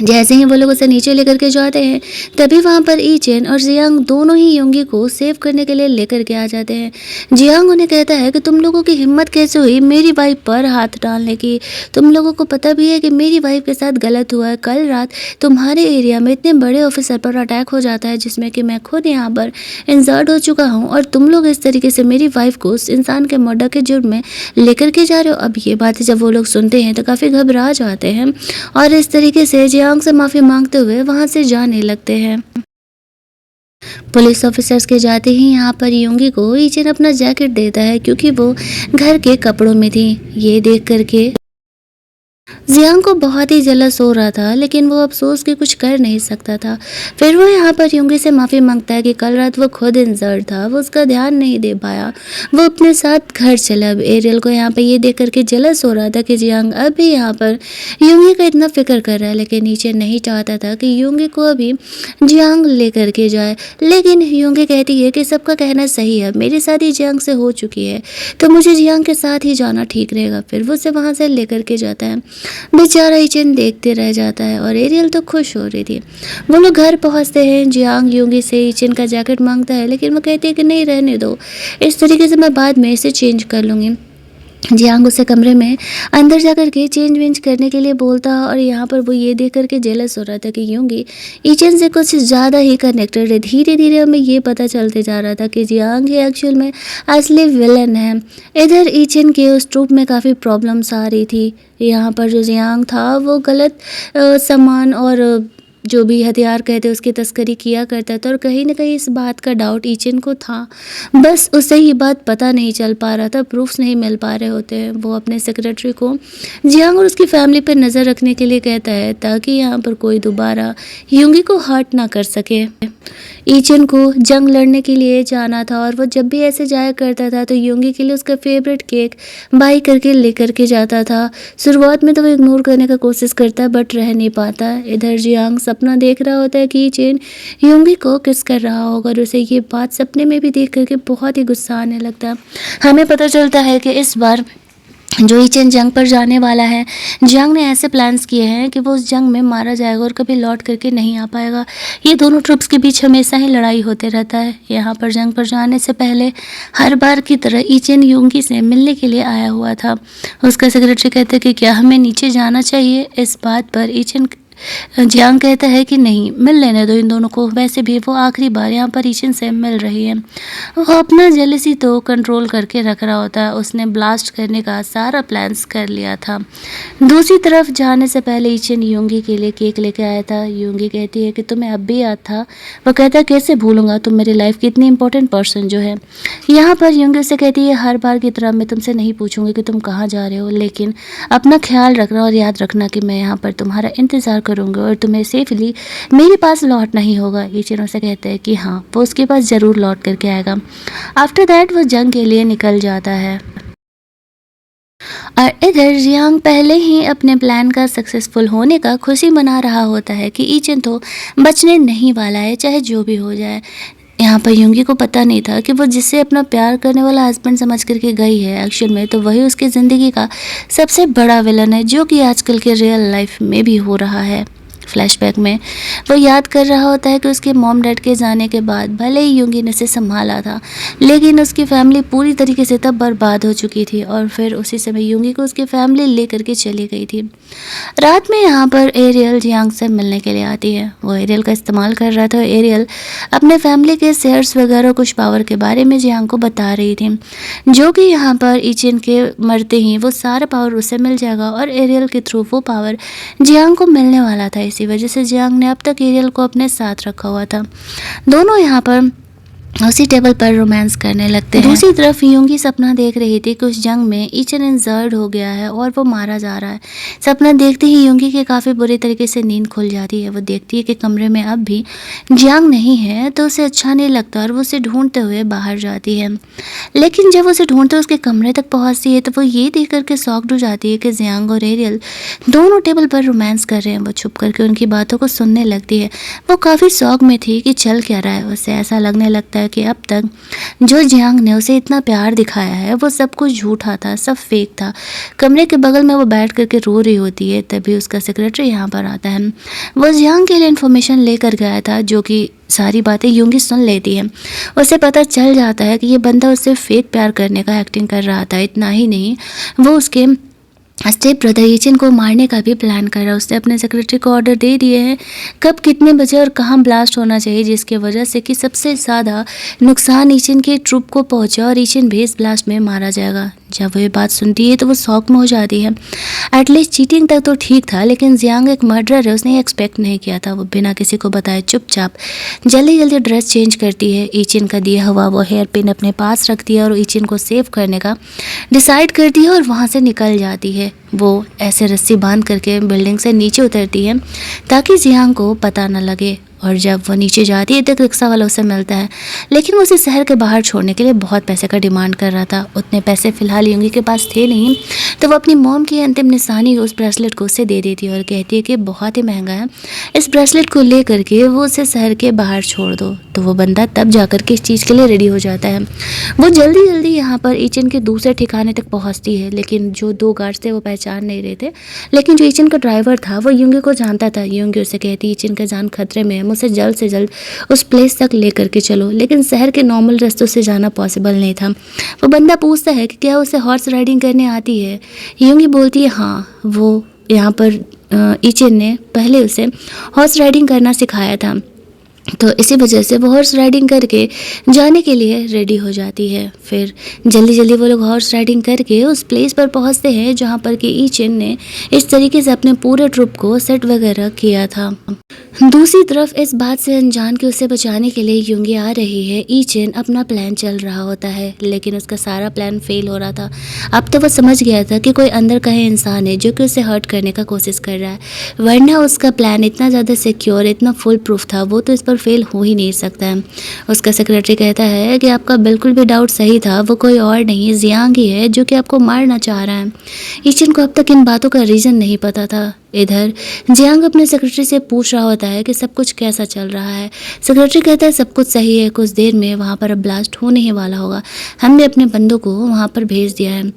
जैसे ही वो लोग उसे नीचे लेकर के जाते हैं, तभी वहाँ पर ईचेन और जियांग दोनों ही योंगी को सेव करने के लिए लेकर के आ जाते हैं। जियांग उन्हें कहता है कि तुम लोगों की हिम्मत कैसे हुई मेरी वाइफ पर हाथ डालने की? तुम लोगों को पता भी है कि मेरी वाइफ के साथ गलत हुआ है। कल रात तुम्हारे एरिया में इतने बड़े ऑफिसर पर अटैक हो जाता है जिसमें कि मैं खुद यहाँ पर इंजर्ड हो चुका हूँ, और तुम लोग इस तरीके से मेरी वाइफ को उस इंसान के मर्डर के जुर्म में लेकर के जा रहे हो। अब ये बातें जब वो लोग सुनते हैं तो काफ़ी घबरा जाते हैं और इस तरीके से जियांग से माफी मांगते हुए वहां से जाने लगते हैं। पुलिस ऑफिसर्स के जाते ही यहाँ पर योंगी को ईचन अपना जैकेट देता है क्योंकि वो घर के कपड़ों में थी। ये देख करके जियांग को बहुत ही जलस हो रहा था, लेकिन वो अब सोच के कुछ कर नहीं सकता था। फिर वो यहाँ पर योंगी से माफ़ी मांगता है कि कल रात वो खुद इंजर्ड था, वो उसका ध्यान नहीं दे पाया, वो अपने साथ घर चला। अब एरियल को यहाँ पर ये देख करके जलस हो रहा था कि जियांग अभी यहाँ पर योंगी का इतना फिक्र कर रहा है, लेकिन नीचे नहीं चाहता था कि योंगी को अभी जियांग ले करके जाए। लेकिन योंगी कहती है कि सबका कहना सही है, मेरी शादी जियांग से हो चुकी है तो मुझे जियांग के साथ ही जाना ठीक रहेगा। फिर वो उसे वहाँ से लेकर के जाता है। बेचारा ईचन देखते रह जाता है और एरियल तो खुश हो रही थी। वो लोग घर पहुंचते हैं। जियांग योंगी से ईचन का जैकेट मांगता है, लेकिन वो कहती है कि नहीं, रहने दो, इस तरीके से मैं बाद में इसे चेंज कर लूँगी। जियांग उसे कमरे में अंदर जाकर के चेंज वेंज करने के लिए बोलता है और यहाँ पर वो ये देख करके जेलस हो रहा था कि योंगी ईचन से कुछ ज़्यादा ही कनेक्टेड है। धीरे धीरे हमें ये पता चलते जा रहा था कि जियांग ही एक्चुअल में असली विलन है। इधर ईचन के उस ट्रूप में काफ़ी प्रॉब्लम्स आ रही थी। यहाँ पर जो जियांग था वो गलत सामान और जो भी हथियार कहते उसकी तस्करी किया करता था, और कहीं ना कहीं इस बात का डाउट ईचन को था। बस उसे ये बात पता नहीं चल पा रहा था, प्रूफ्स नहीं मिल पा रहे होते हैं। वो अपने सेक्रेटरी को जियांग और उसकी फैमिली पर नज़र रखने के लिए कहता है ताकि यहाँ पर कोई दोबारा योंगी को हर्ट ना कर सके। ईचन को जंग लड़ने के लिए जाना था और वो जब भी ऐसे जाया करता था तो योंगी के लिए उसका फेवरेट केक बाई करके लेकर के जाता था। शुरुआत में तो वो इग्नोर करने का कोशिश करता है बट रह नहीं पाता। इधर जियांग सपना देख रहा होता है कि ईचन योंगी को किस कर रहा होगा और उसे ये बात सपने में भी देख करके बहुत ही गुस्सा आने लगता है। हमें पता चलता है कि इस बार जो ईचन जंग पर जाने वाला है, जियांग ने ऐसे प्लान्स किए हैं कि वो उस जंग में मारा जाएगा और कभी लौट करके नहीं आ पाएगा। ये दोनों ट्रुप्स के बीच हमेशा ही लड़ाई होते रहता है। यहाँ पर जंग पर जाने से पहले हर बार की तरह ईचन योंगी से मिलने के लिए आया हुआ था। उसका सेक्रेटरी कहता है कि क्या हमें नीचे जाना चाहिए। इस बात पर ईचन जियांग कहता है कि नहीं, मिल लेने दो इन दोनों को, वैसे भी वो आखिरी बार यहाँ पर ईचन से मिल रही है। वो अपना जेलसी तो कंट्रोल करके रख रहा होता है, उसने ब्लास्ट करने का सारा प्लान्स कर लिया था। दूसरी तरफ जाने से पहले ईचन योंगी के लिए केक लेके आया था। योंगी कहती है कि तुम्हें अब भी याद था। वो कहता है कैसे भूलूंगा, तुम मेरी लाइफ की इतनी इंपॉर्टेंट पर्सन जो है। यहाँ पर योंगी उसे कहती है हर बार की तरह मैं तुमसे नहीं पूछूंगी कि तुम कहाँ जा रहे हो, लेकिन अपना ख्याल रखना और याद रखना कि मैं यहाँ पर तुम्हारा इंतज़ार करूँगा और तुम्हें सेफली मेरे पास लौटना ही होगा। ईचन उसे कहता है कि हाँ, वो उसके पास ज़रूर लौट करके आएगा। आफ्टर दैट वो जंग के लिए निकल जाता है। और इधर जियांग पहले ही अपने प्लान का सक्सेसफुल होने का खुशी मना रहा होता है कि ईचन तो बचने नहीं वाला है, चाहे जो भी हो जाए। यहाँ पर योंगी को पता नहीं था कि वो जिसे अपना प्यार करने वाला हस्बैंड समझ करके गई है, एक्चुअल में तो वही उसकी ज़िंदगी का सबसे बड़ा विलन है, जो कि आजकल के रियल लाइफ में भी हो रहा है। फ्लैशबैक में वो याद कर रहा होता है कि उसके मॉम डैड के जाने के बाद भले ही योंगी ने उसे संभाला था, लेकिन उसकी फैमिली पूरी तरीके से तब बर्बाद हो चुकी थी और फिर उसी समय योंगी को उसकी फैमिली ले करके चली गई थी। रात में यहाँ पर एरियल जियांग से मिलने के लिए आती है। वो एरियल का इस्तेमाल कर रहा था। एरियल अपने फैमिली के शेयर्स वगैरह कुछ पावर के बारे में जियांग को बता रही थी, जो कि यहाँ पर ईचन के मरते ही वो सारा पावर उसे मिल जाएगा और एरियल के थ्रू वो पावर जियांग को मिलने वाला था। इसी वजह से जियांग ने अब तक एरियल को अपने साथ रखा हुआ था। दोनों यहाँ पर उसी टेबल पर रोमांस करने लगते हैं। दूसरी तरफ यूंगी सपना देख रही थी कि उस जंग में ईचन इंजर्ड हो गया है और वो मारा जा रहा है। सपना देखते ही यूंगी की काफ़ी बुरी तरीके से नींद खुल जाती है। वो देखती है कि कमरे में अब भी जियांग नहीं है तो उसे अच्छा नहीं लगता और वो उसे ढूंढते हुए बाहर जाती है। लेकिन जब उसे ढूंढते उसके कमरे तक पहुंचती है तो वो ये देख करके शॉक्ड हो जाती है कि जियांग और एरियल दोनों टेबल पर रोमांस कर रहे हैं। वो छुप करके उनकी बातों को सुनने लगती है। वो काफ़ी शौक में थी कि चल क्या रहा है। उसे ऐसा लगने लगता है कि अब तक जो जियांग ने उसे इतना प्यार दिखाया है वो सब कुछ झूठा था, सब फेक था। कमरे के बगल में वो बैठ करके रो रही होती है। तभी उसका सेक्रेटरी यहाँ पर आता है। वो जियांग के लिए इन्फॉर्मेशन लेकर गया था जो कि सारी बातें यूंगी सुन लेती है। उसे पता चल जाता है कि ये बंदा उससे फेक प्यार करने का एक्टिंग कर रहा था। इतना ही नहीं, वो उसके स्टेप ब्रदर ईचन को मारने का भी प्लान कर रहा है। उसने अपने सेक्रेटरी को ऑर्डर दे दिए हैं कब कितने बजे और कहाँ ब्लास्ट होना चाहिए, जिसकी वजह से कि सबसे ज़्यादा नुकसान ईचन के ट्रुप को पहुँचे और ईचन भी इस ब्लास्ट में मारा जाएगा। जब वो ये बात सुनती है तो वो शौक में हो जाती है। एटलीस्ट चीटिंग तक तो ठीक था, लेकिन जियांग एक मर्डरर है, उसने एक्सपेक्ट नहीं किया था। वो बिना किसी को बताए चुपचाप जल्दी जल्दी ड्रेस चेंज करती है। ईचन का दिया हुआ वो हेयर पिन अपने पास रखती है और ईचन को सेव करने का डिसाइड करती है और वहाँ से निकल जाती है। वो ऐसे रस्सी बांध करके बिल्डिंग से नीचे उतरती है ताकि जियांग को पता न लगे। और जब वो नीचे जाती है तो एक रिक्शा वाला उसे मिलता है, लेकिन वो उसे शहर के बाहर छोड़ने के लिए बहुत पैसे का डिमांड कर रहा था। उतने पैसे फ़िलहाल यूंगी के पास थे नहीं, तो वो अपनी मॉम की अंतिम निशानी उस ब्रेसलेट को उसे दे देती है और कहती है कि बहुत ही महंगा है, इस ब्रेसलेट को ले करके वो उसे शहर के बाहर छोड़ दो। तो वो बंदा तब जा कर के इस चीज़ के लिए रेडी हो जाता है। वो जल्दी जल्दी यहाँ पर ईचन के दूसरे ठिकाने तक पहुँचती है, लेकिन जो दो गार्ड्स थे वो पहचान नहीं रहे थे। लेकिन जो ईचन का ड्राइवर था वो यूंगी को जानता था। यूंगी उसे कहती ईचन का जान खतरे में है, मुझसे जल्द से जल्द उस प्लेस तक ले करके चलो। लेकिन शहर के नॉर्मल रास्तों से जाना पॉसिबल नहीं था। वो बंदा पूछता है कि क्या उसे हॉर्स राइडिंग करने आती है। यूंगी बोलती है हाँ, वो यहाँ पर ईचन ने पहले उसे हॉर्स राइडिंग करना सिखाया था, तो इसी वजह से वो हॉर्स राइडिंग करके जाने के लिए रेडी हो जाती है। फिर जल्दी जल्दी वो लोग हॉर्स राइडिंग करके उस प्लेस पर पहुंचते हैं जहां पर कि ईचन ने इस तरीके से अपने पूरे ट्रुप को सेट वगैरह किया था। दूसरी तरफ इस बात से अनजान कि उसे बचाने के लिए यूंगी आ रही है, ईचन अपना प्लान चल रहा होता है, लेकिन उसका सारा प्लान फेल हो रहा था। अब तो वो समझ गया था कि कोई अंदर का इंसान है जो कि उसे हर्ट करने का कोशिश कर रहा है, वरना उसका प्लान इतना ज़्यादा सिक्योर, इतना फुल प्रूफ था, वो तो इस पर फेल हो ही नहीं सकता है। उसका सेक्रेटरी कहता है कि आपका बिल्कुल भी डाउट सही था, वो कोई और नहीं जियांग ही है जो कि आपको मारना चाह रहा है। ईचन को अब तक इन बातों का रीज़न नहीं पता था। इधर जियांग अपने सेक्रेटरी से पूछ रहा होता है कि सब कुछ कैसा चल रहा है। सेक्रेटरी कहता है सब कुछ सही है, कुछ देर में वहाँ पर अब ब्लास्ट होने ही वाला होगा, हमने अपने बंदों को वहाँ पर भेज दिया है।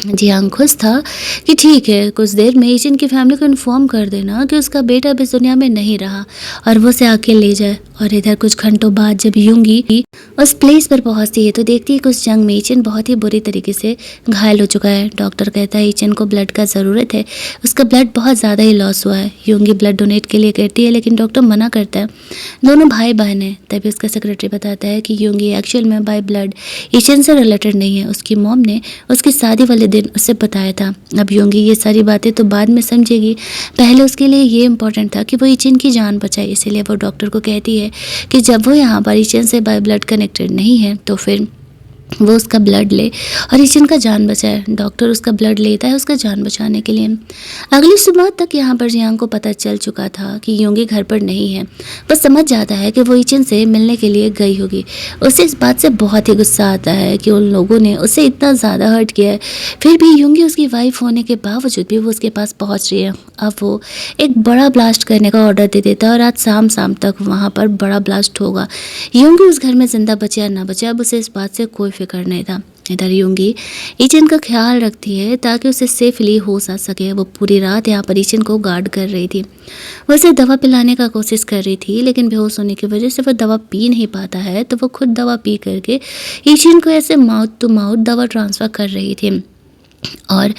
जियांग खुश था कि ठीक है, कुछ देर में ईचन की फैमिली को इन्फॉर्म कर देना कि उसका बेटा अब इस दुनिया में नहीं रहा और वो उसे आके ले जाए। और इधर कुछ घंटों बाद जब यूंगी उस प्लेस पर पहुंचती है तो देखती है कि उस जंग में ईचन बहुत ही बुरी तरीके से घायल हो चुका है। डॉक्टर कहता है ईचन को ब्लड का ज़रूरत है, उसका ब्लड बहुत ज़्यादा ही लॉस हुआ है। यूंगी ब्लड डोनेट के लिए कहती है, लेकिन डॉक्टर मना करता है। दोनों भाई बहन हैं। तभी उसका सेक्रेटरी बताता है कि यूंगी एक्चुअल में बाय ब्लड ईचन से रिलेटेड नहीं है, उसकी मॉम ने उसकी शादी वाले दिन उसे बताया था। अब यूंगी ये सारी बातें तो बाद में समझेगी, पहले उसके लिए ये इम्पोर्टेंट था कि वो ईचन की जान बचाए। इसीलिए वो डॉक्टर को कहती है कि जब वो यहाँ पर ईचन से बाय ब्लड कनेक्टेड नहीं है तो फिर वो उसका ब्लड ले और ईचन का जान बचाए। डॉक्टर उसका ब्लड लेता है उसका जान बचाने के लिए। अगली सुबह तक यहाँ पर जियांग को पता चल चुका था कि यूंगी घर पर नहीं है। वो समझ जाता है कि वो ईचन से मिलने के लिए गई होगी। उसे इस बात से बहुत ही गुस्सा आता है कि उन लोगों ने उसे इतना ज़्यादा हर्ट किया है, फिर भी यूंगी उसकी वाइफ होने के बावजूद भी वो उसके पास पहुँच रही है। अब वो एक बड़ा ब्लास्ट करने का ऑर्डर दे देता है और आज शाम तक वहाँ पर बड़ा ब्लास्ट होगा। यूंगी उस घर में जिंदा बचे या ना बचे, अब उसे इस बात से कोई फिक्र नहीं था। इधर यूंगी ईचन का ख्याल रखती है ताकि उसे सेफली होश आ सके। वो पूरी रात यहाँ पर ईचन को गार्ड कर रही थी। वो उसे दवा पिलाने का कोशिश कर रही थी, लेकिन बेहोश होने की वजह से वो दवा पी नहीं पाता है, तो वो खुद दवा पी करके ईचन को ऐसे माउथ टू माउथ दवा ट्रांसफ़र कर रही थी। और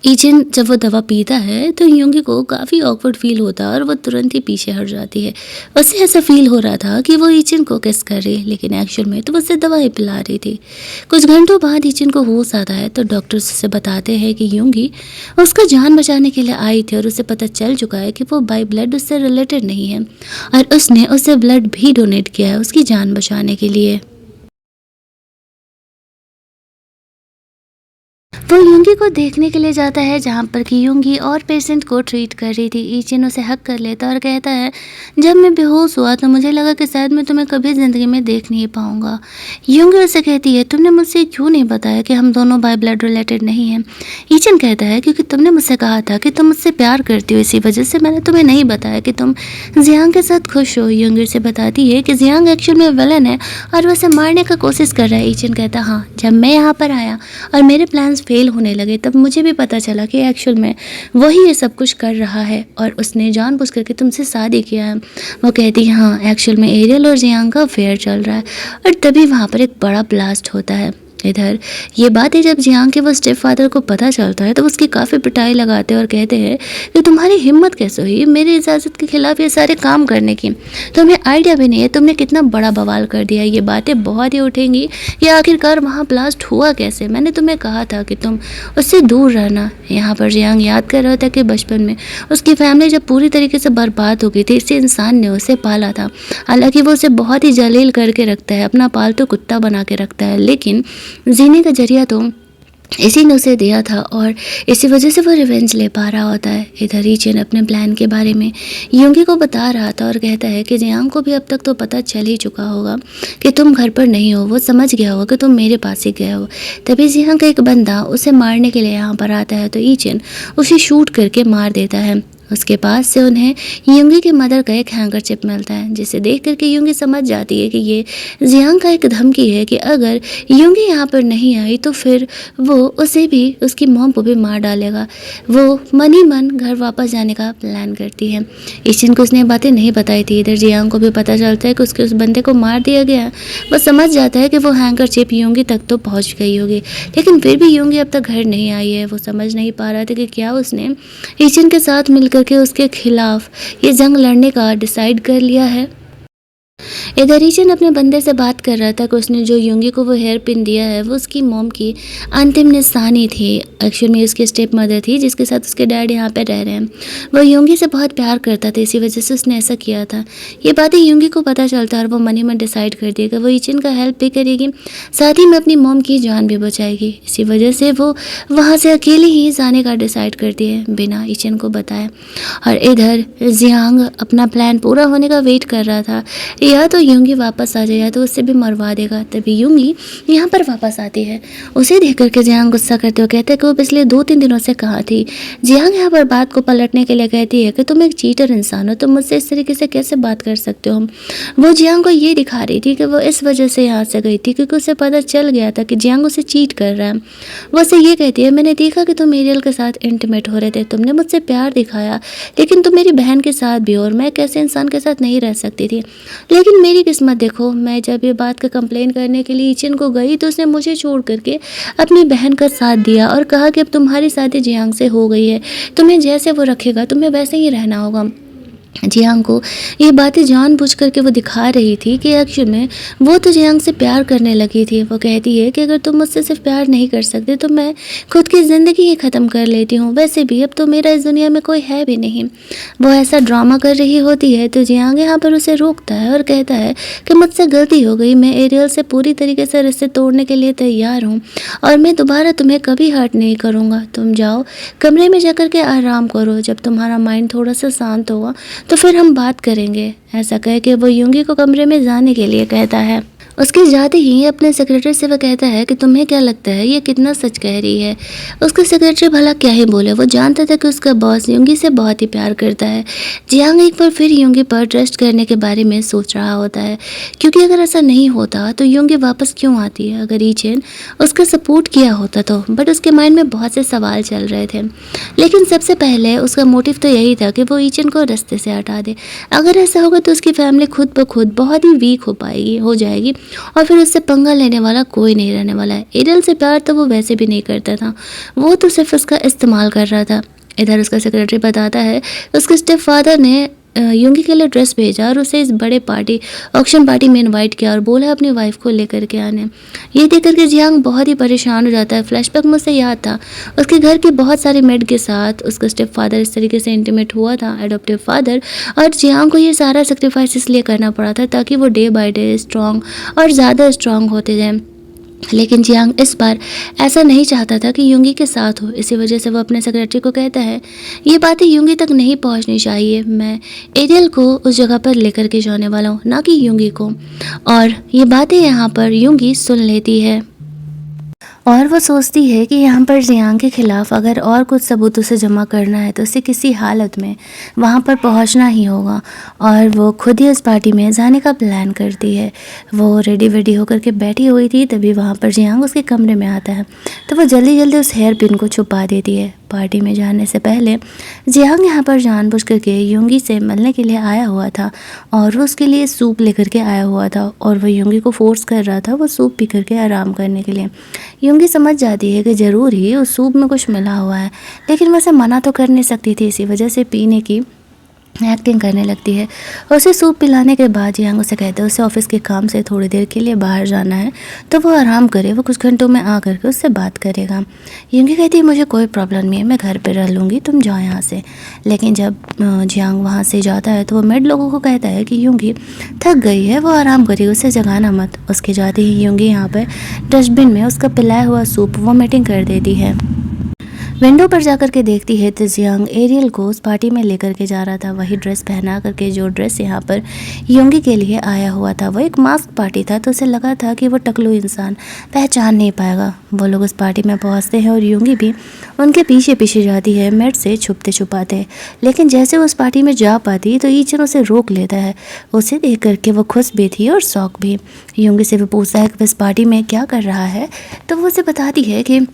ईचन जब वो दवा पीता है तो यूंगी को काफ़ी ऑकवर्ड फील होता है और वो तुरंत ही पीछे हट जाती है। उसे ऐसा फील हो रहा था कि वो ईचन को किस कर रही है, लेकिन एक्चुअल में तो वो उसे दवाई पिला रही थी। कुछ घंटों बाद ईचन को होश आता है तो डॉक्टर्स उसे बताते हैं कि यूंगी उसका जान बचाने के लिए आई थी और उसे पता चल चुका है कि वो बाय ब्लड उससे रिलेटेड नहीं है और उसने उसे ब्लड भी डोनेट किया है उसकी जान बचाने के लिए। वो युंगी को देखने के लिए जाता है जहाँ पर कि युंगी और पेशेंट को ट्रीट कर रही थी। ईचिन उसे हक कर लेता और कहता है, जब मैं बेहोश हुआ तो मुझे लगा कि शायद मैं तुम्हें कभी ज़िंदगी में देख नहीं पाऊंगा। युंगी उसे कहती है, तुमने मुझसे क्यों नहीं बताया कि हम दोनों बाय ब्लड रिलेटेड नहीं हैं। ईचिन कहता है, क्योंकि तुमने मुझसे कहा था कि तुम मुझसे प्यार करती हो, इसी वजह से मैंने तुम्हें नहीं बताया कि तुम जियांग के साथ खुश हो। युंगी से बताती है कि जियांग एक्चुअल में विलन है और वह उसे मारने का कोशिश कर रहा है। ईचिन कहता, हाँ, जब मैं यहाँ पर आया और मेरे प्लान्स फेल होने लगे तब मुझे भी पता चला कि एक्चुअल में वही ये सब कुछ कर रहा है और उसने जानबूझ करके तुमसे शादी किया है। वो कहती है, हाँ, एक्चुअल में एरियल और जियांग का अफेयर चल रहा है। और तभी वहाँ पर एक बड़ा ब्लास्ट होता है। इधर ये बातें जब जियांग के वो स्टेप फादर को पता चलता है तो उसकी काफ़ी पिटाई लगाते हैं और कहते हैं कि तुम्हारी हिम्मत कैसे हुई मेरी इजाज़त के खिलाफ ये सारे काम करने की, तुम्हें आइडिया भी नहीं है तुमने कितना बड़ा बवाल कर दिया। ये बातें बहुत ही उठेंगी कि आखिरकार वहाँ ब्लास्ट हुआ कैसे, मैंने तुम्हें कहा था कि तुम उससे दूर रहना। यहाँ पर जियांग याद कर रहा था कि बचपन में उसकी फैमिली जब पूरी तरीके से बर्बाद हो गई थी, इसी इंसान ने उसे पाला था। हालांकि वो उसे बहुत ही जलील करके रखता है, अपना पालतू कुत्ता बना के रखता है, लेकिन जीने का जरिया तो इसी ने उसे दिया था और इसी वजह से वो रिवेंज ले पा रहा होता है। इधर ईचिन अपने प्लान के बारे में युंगी को बता रहा था और कहता है कि जियांग को भी अब तक तो पता चल ही चुका होगा कि तुम घर पर नहीं हो। वो समझ गया होगा कि तुम मेरे पास ही गए हो। तभी जियांग का एक बंदा उसे मारने के लिए यहाँ पर आता है तो ईचिन उसे शूट करके मार देता है। उसके पास से उन्हें युंगी की मदर का एक हैंकरचिप मिलता है, जिसे देख करके युंगी समझ जाती है कि ये जियांग का एक धमकी है कि अगर युंगी यहाँ पर नहीं आई तो फिर वो उसे भी, उसकी मॉम को भी मार डालेगा। वो मन ही मन घर वापस जाने का प्लान करती है। ईचिन को उसने बातें नहीं बताई थी। इधर जियांग को भी पता चलता है कि उसके उस बंदे को मार दिया गया। वो समझ जाता है कि वो हैंकरचिप युंगी तक तो पहुँच गई होगी, लेकिन फिर भी युंगी अब तक घर नहीं आई है। वो समझ नहीं पा रहा था कि क्या उसने ईचिन के साथ मिलकर के उसके खिलाफ ये जंग लड़ने का डिसाइड कर लिया है। इधर ईचिन अपने बंदे से बात कर रहा था कि उसने जो युंगी को वो हेयर पिन दिया है वो उसकी मॉम की अंतिम निशानी थी। एक्चुअल में उसकी स्टेप मदर थी जिसके साथ उसके डैड यहाँ पे रह रहे हैं। वो युंगी से बहुत प्यार करता था, इसी वजह से उसने ऐसा किया था। ये बातें युंगी को पता चलता है और वो मन ही मन डिसाइड कर दिया कि वो ईचिन का हेल्प भी करेगी, साथ ही में अपनी मॉम की जान भी बचाएगी। इसी वजह से वो वहाँ से अकेले ही जाने का डिसाइड करती है बिना ईचिन को बताए। और इधर जियांग अपना प्लान पूरा होने का वेट कर रहा था, या तो युंगी वापस आ जाए या तो उससे भी मरवा देगा। तभी युंगी यहाँ पर वापस आती है। उसे देख करके जियांग गुस्सा करते हुए कहते हैं कि वो पिछले 2-3 दिनों से कहाँ थी। जियांग यहाँ पर बात को पलटने के लिए कहती है कि तुम एक चीटर इंसान हो, तुम मुझसे इस तरीके से कैसे बात कर सकते हो। वो जियांग को ये दिखा रही थी कि वो इस वजह से यहाँ से गई थी क्योंकि उसे पता चल गया था कि जियांग उसे चीट कर रहा है। वो उसे ये कहती है, मैंने देखा कि तुम एरियल के साथ इंटीमेट हो रहे थे, तुमने मुझसे प्यार दिखाया, लेकिन तुम मेरी बहन के साथ भी हो और मैं कैसे इंसान के साथ नहीं रह सकती थी। लेकिन मेरी किस्मत देखो, मैं जब ये बात का कंप्लेन करने के लिए ईचिन को गई तो उसने मुझे छोड़ करके अपनी बहन का साथ दिया और कहा कि अब तुम्हारी शादी जियांग से हो गई है, तुम्हें जैसे वो रखेगा तुम्हें वैसे ही रहना होगा। जियांग को ये बातें जानबूझ करके वो दिखा रही थी कि एक्चुअल में वो तो जियांग से प्यार करने लगी थी। वो कहती है कि अगर तुम मुझसे सिर्फ प्यार नहीं कर सकते तो मैं खुद की ज़िंदगी ही ख़त्म कर लेती हूँ, वैसे भी अब तो मेरा इस दुनिया में कोई है भी नहीं। वो ऐसा ड्रामा कर रही होती है तो जियांग यहाँ पर उसे रोकता है और कहता है कि मुझसे गलती हो गई, मैं एरियल से पूरी तरीके से रिश्ते तोड़ने के लिए तैयार हूँ और मैं दोबारा तुम्हें कभी हर्ट नहीं करूँगा। तुम जाओ कमरे में जा कर के आराम करो, जब तुम्हारा माइंड थोड़ा सा शांत होगा तो फिर हम बात करेंगे। ऐसा कह के वो युंगी को कमरे में जाने के लिए कहता है। उसके जाते ही अपने सेक्रेटरी से वह कहता है कि तुम्हें क्या लगता है ये कितना सच कह रही है। उसका सेक्रेटरी भला क्या ही बोले, वो जानता था कि उसका बॉस युंगी से बहुत ही प्यार करता है। जियांग एक बार फिर युंगी पर ट्रस्ट करने के बारे में सोच रहा होता है, क्योंकि अगर ऐसा नहीं होता तो युंगी वापस क्यों आती है। अगर ईचिन उसका सपोर्ट किया होता तो, बट उसके माइंड में बहुत से सवाल चल रहे थे। लेकिन सबसे पहले उसका मोटिव तो यही था कि वो ईचिन को रास्ते से हटा दे। अगर ऐसा होगा तो उसकी फैमिली खुद ब खुद बहुत ही वीक हो जाएगी और फिर उससे पंगा लेने वाला कोई नहीं रहने वाला है। एरियल से प्यार तो वो वैसे भी नहीं करता था, वो तो सिर्फ उसका इस्तेमाल कर रहा था। इधर उसका सेक्रेटरी बताता है उसके स्टेप फादर ने युंगी के लिए ड्रेस भेजा और उसे इस बड़े ऑक्शन पार्टी में इनवाइट किया और बोला अपनी वाइफ को लेकर के आने। ये देख करके जियांग बहुत ही परेशान हो जाता है। फ्लैशबैक मुझसे याद था उसके घर के बहुत सारे मेड के साथ उसका स्टेप फादर इस तरीके से इंटीमेट हुआ था, एडॉप्टिव फादर, और जियांग को ये सारा सेक्रीफाइस इसलिए करना पड़ा था ताकि वो डे बाय डे स्ट्रॉन्ग और ज़्यादा स्ट्रॉन्ग होते जाएँ। लेकिन जियांग इस बार ऐसा नहीं चाहता था कि युंगी के साथ हो। इसी वजह से वो अपने सेक्रेटरी को कहता है, ये बातें युंगी तक नहीं पहुंचनी चाहिए, मैं एरियल को उस जगह पर लेकर के जाने वाला हूँ, ना कि युंगी को। और ये बातें यहाँ पर युंगी सुन लेती है और वो सोचती है कि यहाँ पर जियांग के खिलाफ अगर और कुछ सबूत उसे जमा करना है तो उसे किसी हालत में वहाँ पर पहुँचना ही होगा। और वो खुद ही उस पार्टी में जाने का प्लान करती है। वो रेडी वेडी होकर के बैठी हुई थी, तभी वहाँ पर जियांग उसके कमरे में आता है, तो वो जल्दी जल्दी उस हेयर पिन को छुपा देती है। पार्टी में जाने से पहले जियांग यहाँ पर जानबूझ करके युंगी से मिलने के लिए आया हुआ था और वो उसके लिए सूप लेकर के आया हुआ था और वो युंगी को फोर्स कर रहा था वो सूप पी करके आराम करने के लिए। युंगी समझ जाती है कि ज़रूर ही उस सूप में कुछ मिला हुआ है, लेकिन वैसे मना तो कर नहीं सकती थी, इसी वजह से पीने की एक्टिंग करने लगती है। उसे सूप पिलाने के बाद जियांग उसे कहते हैं उसे ऑफिस के काम से थोड़ी देर के लिए बाहर जाना है, तो वो आराम करे, वो कुछ घंटों में आ करके उससे बात करेगा। युंगी कहती है मुझे कोई प्रॉब्लम नहीं है, मैं घर पे रह लूँगी, तुम जाओ यहाँ से। लेकिन जब जियांग वहाँ से जाता है तो वो मेड लोगों को कहता है कि युंगी थक गई है, वो आराम करेगी, उसे जगाना मत। उसके जाते ही युंगी यहाँ पर डस्टबिन में उसका पिलाया हुआ सूप वोमिटिंग कर देती है। विंडो पर जाकर के देखती है तो जियांग एरियल को उस पार्टी में लेकर के जा रहा था, वही ड्रेस पहना करके जो ड्रेस यहाँ पर युंगी के लिए आया हुआ था। वो एक मास्क पार्टी था, तो उसे लगा था कि वो टकलू इंसान पहचान नहीं पाएगा। वो लोग उस पार्टी में पहुँचते हैं और युंगी भी उनके पीछे पीछे जाती है मेड से छुपते छुपाते। लेकिन जैसे वो उस पार्टी में जा पाती तो ईचन उसे रोक लेता है। उसे देख करके वो खुश भी थी और शौक भी। युंगी से वो पूछता है कि वो इस पार्टी में क्या कर रहा है, तो वो उसे बताती है कि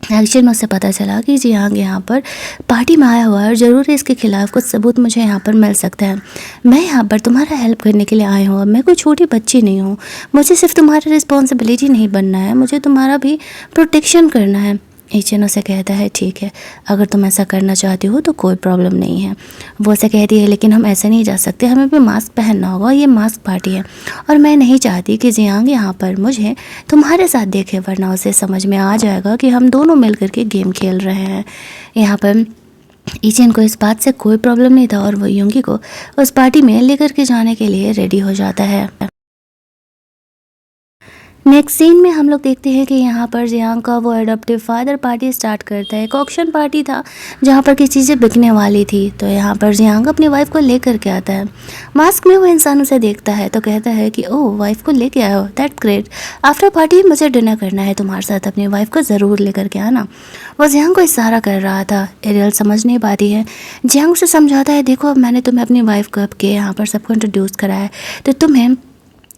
एक्चुअल में उससे पता चला कि जियांग यहाँ पर पार्टी में आया हुआ है और ज़रूर है इसके खिलाफ कुछ सबूत मुझे यहाँ पर मिल सकता है। मैं यहाँ पर तुम्हारा हेल्प करने के लिए आई हूँ, मैं कोई छोटी बच्ची नहीं हूँ, मुझे सिर्फ तुम्हारी रिस्पॉन्सिबिलिटी नहीं बनना है, मुझे तुम्हारा भी प्रोटेक्शन करना है। ईचन उसे कहता है ठीक है, अगर तुम ऐसा करना चाहती हो तो कोई प्रॉब्लम नहीं है। वो उसे कहती है लेकिन हम ऐसे नहीं जा सकते, हमें भी मास्क पहनना होगा, ये मास्क पार्टी है और मैं नहीं चाहती कि जियांग यहाँ पर मुझे तुम्हारे साथ देखे, वरना उसे समझ में आ जाएगा कि हम दोनों मिल करके गेम खेल रहे हैं। यहाँ पर ईचन को इस बात से कोई प्रॉब्लम नहीं था और वो युंगी को उस पार्टी में लेकर के जाने के लिए रेडी हो जाता है। नेक्स्ट सीन में हम लोग देखते हैं कि यहाँ पर जियांग का वो एडॉप्टिव फादर पार्टी स्टार्ट करता है। एक ऑक्शन पार्टी था जहाँ पर किसी चीज़ें बिकने वाली थी, तो यहाँ पर जियांग अपनी वाइफ को लेकर के आता है। मास्क में वो इंसान उसे देखता है तो कहता है कि ओह वाइफ को लेके आए हो, दैट ग्रेट, आफ्टर पार्टी मुझे डिनर करना है तुम्हारे साथ, अपनी वाइफ को ज़रूर लेकर के आना। वो जियांग को इशारा कर रहा था। एरियल समझ नहीं पाती है। जियांग उसे समझाता है देखो अब मैंने तुम्हें अपनी वाइफ को अब के यहाँ पर सबको इंट्रोड्यूस कराया है, तो तुम्हें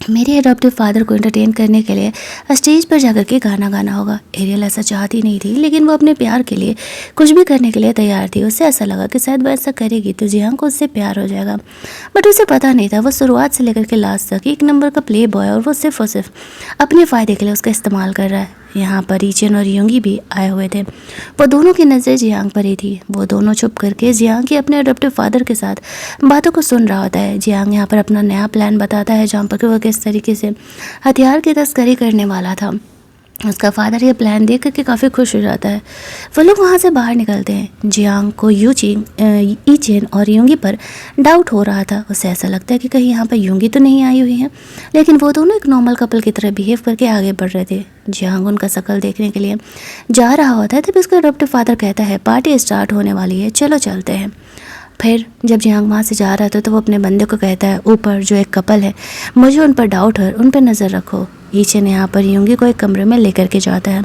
मेरे एडॉप्टिव फादर को एंटरटेन करने के लिए स्टेज पर जाकर के गाना गाना होगा। एरियल ऐसा चाहती नहीं थी, लेकिन वो अपने प्यार के लिए कुछ भी करने के लिए तैयार थी। उसे ऐसा लगा कि शायद वो ऐसा करेगी तो जियांग को उससे प्यार हो जाएगा, बट उसे पता नहीं था वो शुरुआत से लेकर के लास्ट तक एक नंबर का प्ले बॉय और वो सिर्फ और सिर्फ अपने फ़ायदे के लिए उसका इस्तेमाल कर रहा है। यहाँ पर ईचन और युंगी भी आए हुए थे। वो दोनों की नज़रें जियांग पर ही थी। वो दोनों छुप करके जियांग के अपने अडॉप्टिव फादर के साथ बातों को सुन रहा होता है। जियांग यहाँ पर अपना नया प्लान बताता है जहाँ पर वो किस तरीके से हथियार की तस्करी करने वाला था। उसका फादर ये प्लान देख करके काफ़ी खुश हो जाता है। वो लोग वहाँ से बाहर निकलते हैं। जियांग को ईचेन और युंगी पर डाउट हो रहा था। उसे ऐसा लगता है कि कहीं यहाँ पर युंगी तो नहीं आई हुई है, लेकिन वो दोनों एक नॉर्मल कपल की तरह बिहेव करके आगे बढ़ रहे थे। जियांग उनका शक्ल देखने के लिए जा रहा होता है, तभी उसका अडॉप्टिव फादर कहता है पार्टी स्टार्ट होने वाली है, चलो चलते हैं। फिर जब जियांग वहाँ से जा रहा था तो वो अपने बंदे को कहता है ऊपर जो एक कपल है मुझे उन पर डाउट है, उन पर नज़र रखो। ईचन यहाँ पर युंगी को एक कमरे में लेकर के जाता है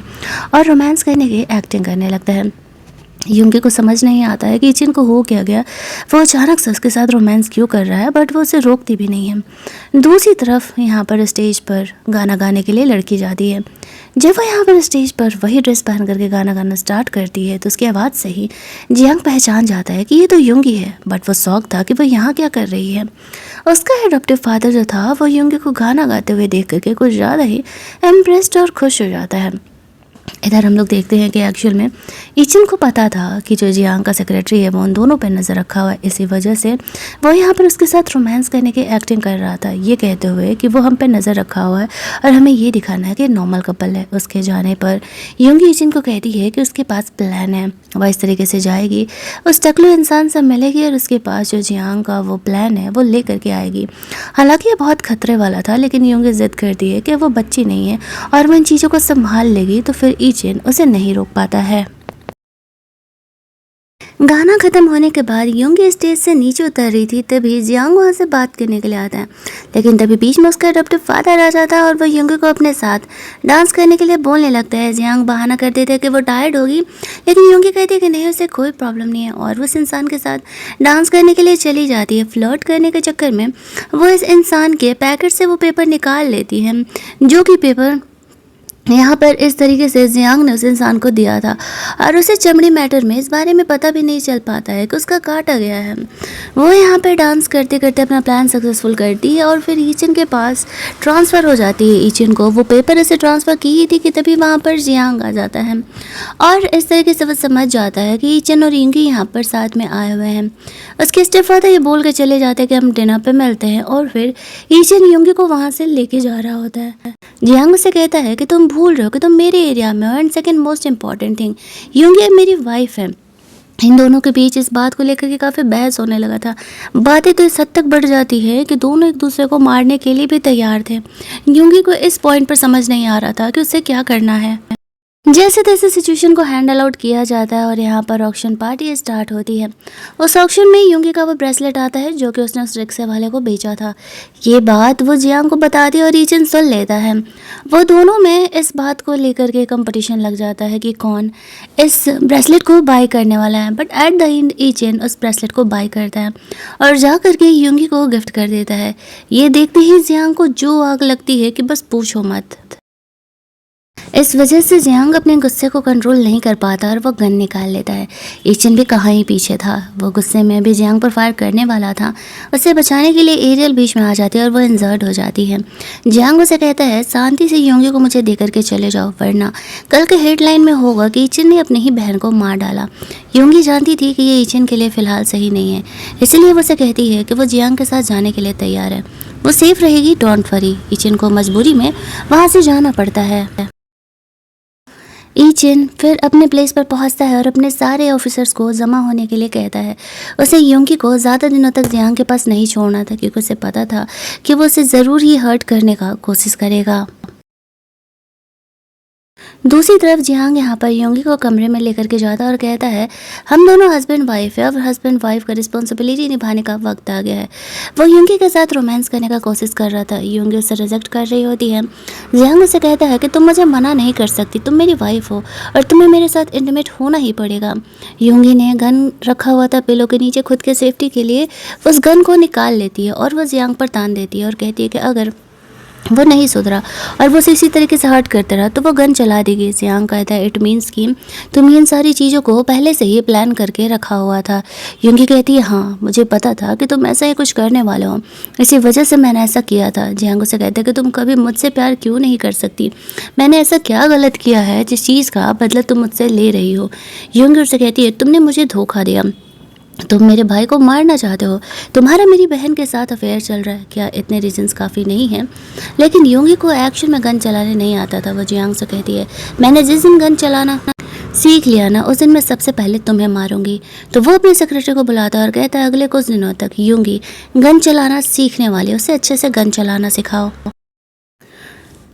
और रोमांस करने की एक्टिंग करने लगता है। युंगी को समझ नहीं आता है कि ईचन को हो क्या गया, वो अचानक से उसके साथ रोमांस क्यों कर रहा है, बट वो उसे रोकती भी नहीं है। दूसरी तरफ यहाँ पर स्टेज पर गाना गाने के लिए लड़की जाती है। जब वो यहाँ पर स्टेज पर वही ड्रेस पहन करके गाना गाना स्टार्ट करती है तो उसकी आवाज़ से ही जियांग पहचान जाता है कि ये तो युंगी है, बट वो शौक था कि वो यहाँ क्या कर रही है। उसका एडॉप्टिव फादर जो था वो युंगी को गाना गाते हुए देख करके कुछ ज़्यादा ही इम्प्रेस्ड और खुश हो जाता है। इधर हम लोग देखते हैं कि एक्चुअल में ईचन को पता था कि जो जियांग का सेक्रेटरी है वो उन दोनों पर नज़र रखा हुआ है, इसी वजह से वो यहाँ पर उसके साथ रोमांस करने की एक्टिंग कर रहा था, ये कहते हुए कि वो हम पे नज़र रखा हुआ है और हमें ये दिखाना है कि नॉर्मल कपल है। उसके जाने पर यूंगी ईचन को कहती है कि उसके पास प्लान है, वह इस तरीके से जाएगी, उस टकलू इंसान से मिलेगी और उसके पास जो जियांग का वो प्लान है वो ले करके आएगी। हालांकि ये बहुत खतरे वाला था, लेकिन यूंगी जिद करती है कि वो बच्ची नहीं है और वो इन चीज़ों को संभाल लेगी, तो फिर ईचन उसे नहीं रोक पाता है। गाना खत्म होने के बाद यूंगी स्टेज से नीचे उतर रही थी, तभी जियांग वहाँ से बात करने के लिए आता है, लेकिन तभी बीच में उसका अडॉप्टिव फादर आ जाता है और वह यूंगी को अपने साथ डांस करने के लिए बोलने लगता है। जियांग बहाना कर देते हैं कि वो टायर्ड होगी, लेकिन यूंगी कहती है कि नहीं, उसे कोई प्रॉब्लम नहीं है और वो इस इंसान के साथ डांस करने के लिए चली जाती है। फ्लर्ट करने के चक्कर में वो इस इंसान के पैकेट से वो पेपर निकाल लेती है, जो कि पेपर यहाँ पर इस तरीके से जियांग ने उस इंसान को दिया था और उसे चमड़ी मैटर में इस बारे में पता भी नहीं चल पाता है कि उसका काटा गया है। वो यहाँ पर डांस करते करते अपना प्लान सक्सेसफुल करती है और फिर ईचन के पास ट्रांसफ़र हो जाती है। ईचन को वो पेपर ऐसे ट्रांसफ़र की ही थी कि तभी वहाँ पर जियांग आ जाता है और इस तरीके से वो समझ जाता है कि ईचन और यूंगी यहाँ पर साथ में आए हुए हैं। उसके स्टेपफादर ये बोल के चले जाते हैं कि हम डिनर पे मिलते हैं और फिर ईचन यूंगी को वहाँ से लेके जा रहा होता है। जियांग उसे कहता है कि तुम भूल रहे हो कि तुम मेरे एरिया में हो, and second most important thing, यूंगी मेरी वाइफ है। इन दोनों के बीच इस बात को लेकर के काफ़ी बहस होने लगा था। बातें तो इस हद तक बढ़ जाती है कि दोनों एक दूसरे को मारने के लिए भी तैयार थे। यूंगी को इस पॉइंट पर समझ नहीं आ रहा था कि उसे क्या करना है। जैसे तैसे सिचुएशन को हैंडल आउट किया जाता है और यहाँ पर ऑक्शन पार्टी स्टार्ट होती है। उस ऑक्शन में यूंगी का वो ब्रेसलेट आता है जो कि उसने उस रिक्शे वाले को बेचा था। ये बात वो जियांग को बताती है और ईचन सुन लेता है। वो दोनों में इस बात को लेकर के कंपटीशन लग जाता है कि कौन इस ब्रेसलेट को बाय करने वाला है, बट एट द एंड ईचन उस ब्रेसलेट को बाय करता है और जा करके यूंगी को गिफ्ट कर देता है। ये देखते ही जियांग को जो आग लगती है कि बस पूछो मत। इस वजह से जियांग अपने गुस्से को कंट्रोल नहीं कर पाता और वो गन निकाल लेता है। ईचन भी कहाँ ही पीछे था, वो गुस्से में भी जियांग पर फायर करने वाला था। उसे बचाने के लिए एरियल बीच में आ जाती है और वो इंजर्ड हो जाती है। जियांग उसे कहता है शांति से यूंगी को मुझे देकर के चले जाओ, वरना कल के हेडलाइन में होगा कि ईचन ने अपनी ही बहन को मार डाला। यूंगी जानती थी कि ये ईचन के लिए फ़िलहाल सही नहीं है, इसलिए वो उसे कहती है कि वो जियांग के साथ जाने के लिए तैयार है, वो सेफ रहेगी, डोंट वरी। ईचन को मजबूरी में वहाँ से जाना पड़ता है। ईचन फिर अपने प्लेस पर पहुंचता है और अपने सारे ऑफिसर्स को जमा होने के लिए कहता है। उसे यूंगी को ज़्यादा दिनों तक जियांग के पास नहीं छोड़ना था, क्योंकि उसे पता था कि वो उसे ज़रूर ही हर्ट करने का कोशिश करेगा। दूसरी तरफ जियांग यहाँ पर यूंगी को कमरे में लेकर के जाता है और कहता है हम दोनों हस्बैंड वाइफ है और हस्बैंड वाइफ का रिस्पॉन्सिबिलिटी निभाने का वक्त आ गया है। वो यूंगी के साथ रोमांस करने का कोशिश कर रहा था, यूंगी उसे रिजेक्ट कर रही होती है। जियांग उसे कहता है कि तुम मुझे मना नहीं कर सकती, तुम मेरी वाइफ हो और तुम्हें मेरे साथ इंटीमेट होना ही पड़ेगा। यूंगी ने गन रखा हुआ था पिलो के नीचे, खुद के सेफ्टी के लिए उस गन को निकाल लेती है और वह जियांग पर तान देती है और कहती है कि अगर वो नहीं सुधरा और वो इसी तरीके से हर्ट करता रहा तो वो गन चला देगी। जियांग कहता है इट मीन्स कि तुम इन सारी चीज़ों को पहले से ही प्लान करके रखा हुआ था। यूंगी कहती है हाँ, मुझे पता था कि तुम ऐसा ही कुछ करने वाले हो, इसी वजह से मैंने ऐसा किया था। जियांग उसे कहता है कि तुम कभी मुझसे प्यार क्यों नहीं कर सकती, मैंने ऐसा क्या गलत किया है जिस चीज़ का बदला तुम मुझसे ले रही हो। यूंगी उसे कहती है तुमने मुझे धोखा दिया, तुम मेरे भाई को मारना चाहते हो, तुम्हारा मेरी बहन के साथ अफेयर चल रहा है, क्या इतने रीजंस काफ़ी नहीं हैं? लेकिन यूंगी को एक्शन में गन चलाने नहीं आता था। वो जियांग से कहती है मैंने जिस दिन गन चलाना सीख लिया ना, उस दिन मैं सबसे पहले तुम्हें मारूंगी। तो वो अपने सेक्रेटरी को बुलाता है और कहता है अगले कुछ दिनों तक यूंगी गन चलाना सीखने वाली, उसे अच्छे से गन चलाना सिखाओ।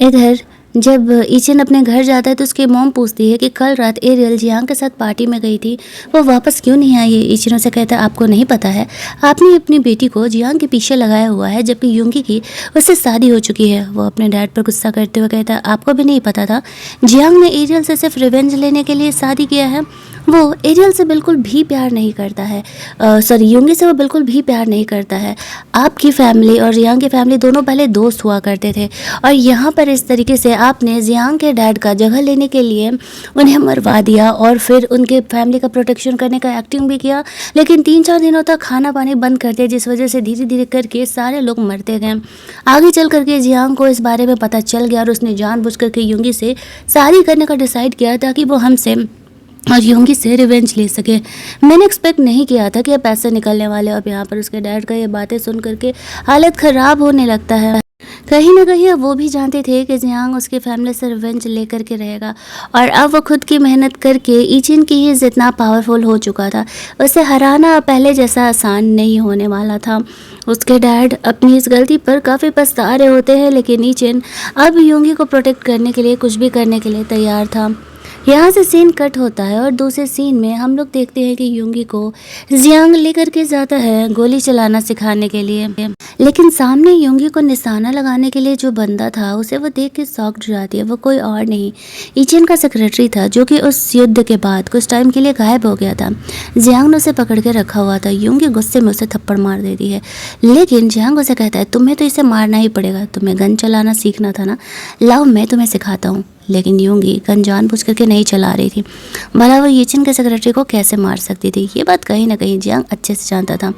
इधर जब ईचन अपने घर जाता है तो उसकी मॉम पूछती है कि कल रात एरियल जियांग के साथ पार्टी में गई थी, वो वापस क्यों नहीं आई है। ईचन से कहता है आपको नहीं पता है, आपने अपनी बेटी को जियांग के पीछे लगाया हुआ है, जबकि यूंगी की उससे शादी हो चुकी है। वो अपने डैड पर गुस्सा करते हुए कहता है आपको भी नहीं पता था, जियांग ने एरियल से सिर्फ रिवेंज लेने के लिए शादी किया है वो एरियल से बिल्कुल भी प्यार नहीं करता है। सॉरी, यूंगी से वो बिल्कुल भी प्यार नहीं करता है। आपकी फैमिली और जियांग की फैमिली दोनों पहले दोस्त हुआ करते थे और यहाँ पर इस तरीके से आपने जियांग के डैड का जगह लेने के लिए उन्हें मरवा दिया और फिर उनके फैमिली का प्रोटेक्शन करने का एक्टिंग भी किया, लेकिन 3-4 दिनों तक खाना पानी बंद कर दिया, जिस वजह से धीरे धीरे करके सारे लोग मरते गए। आगे चल करके जियांग को इस बारे में पता चल गया और उसने जानबूझ करके यूंगी से शादी करने का डिसाइड किया ताकि वो हमसे और यूंगी से रिवेंज ले सके। मैंने एक्सपेक्ट नहीं किया था कि अब पैसे निकलने वाले, और यहाँ पर उसके डैड का ये बातें सुन करके हालत ख़राब होने लगता है। कहीं ना कहीं अब वो भी जानते थे कि जियांग उसकी फैमिली से रिवेंज लेकर के रहेगा और अब वो खुद की मेहनत करके इचिन की ही जितना पावरफुल हो चुका था, उसे हराना पहले जैसा आसान नहीं होने वाला था। उसके डैड अपनी इस गलती पर काफ़ी पछता रहे होते हैं, लेकिन इचिन अब यूंगी को प्रोटेक्ट करने के लिए कुछ भी करने के लिए तैयार था। यहाँ से सीन कट होता है और दूसरे सीन में हम लोग देखते हैं कि यूंगी को जियांग लेकर के जाता है गोली चलाना सिखाने के लिए, लेकिन सामने यूंगी को निशाना लगाने के लिए जो बंदा था उसे वो देख के शॉक्ड हो जाती है। वो कोई और नहीं, इचिन का सेक्रेटरी था, जो कि उस युद्ध के बाद कुछ टाइम के लिए गायब हो गया था। जियांग ने उसे पकड़ के रखा हुआ था। यूंगी गुस्से में उसे थप्पड़ मार देती है, लेकिन जियांग उसे कहता है तुम्हें तो इसे मारना ही पड़ेगा, तुम्हें गन चलाना सीखना था ना, लाओ मैं तुम्हें सिखाता हूँ। लेकिन यूंगी गन जानबूझ करके नहीं चला रही थी, भला वो इचिन के सेक्रेटरी को कैसे मार सकती थी। ये बात कहीं ना कहीं जियांग अच्छे से जानता था,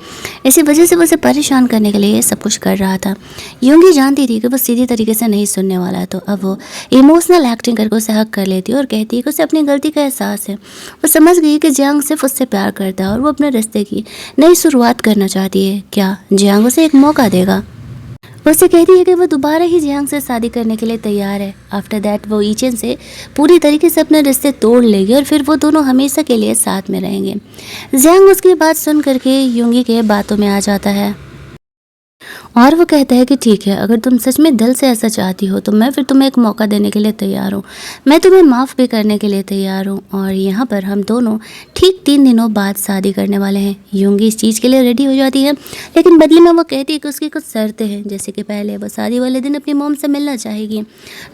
इसी वजह से वो उसे परेशान करने के लिए सब कुछ कर रहा था। यूंगी जानती थी कि वो सीधी तरीके से नहीं सुनने वाला है, तो अब वो इमोशनल एक्टिंग करके उसे हक कर लेती है और कहती है कि उसे अपनी गलती का एहसास है। वो समझ गई कि जियांग सिर्फ उससे प्यार करता है और वो अपने रिश्ते की नई शुरुआत करना चाहती है। क्या जियांग उसे एक मौका देगा? उससे कहती है कि वो दोबारा ही जियांग से शादी करने के लिए तैयार है। आफ्टर दैट वो इचिन से पूरी तरीके से अपने रिश्ते तोड़ लेगी और फिर वो दोनों हमेशा के लिए साथ में रहेंगे। जियांग उसकी बात सुन करके यूंगी के बातों में आ जाता है और वो कहता है कि ठीक है, अगर तुम सच में दिल से ऐसा चाहती हो तो मैं फिर तुम्हें एक मौका देने के लिए तैयार हूँ, मैं तुम्हें माफ़ भी करने के लिए तैयार हूँ। और यहाँ पर हम दोनों ठीक 3 दिनों बाद शादी करने वाले हैं। यूंगी इस चीज़ के लिए रेडी हो जाती है, लेकिन बदले में वो कहती है कि उसकी कुछ शर्तें हैं, जैसे कि पहले वो शादी वाले दिन अपनी मॉम से मिलना चाहेगी,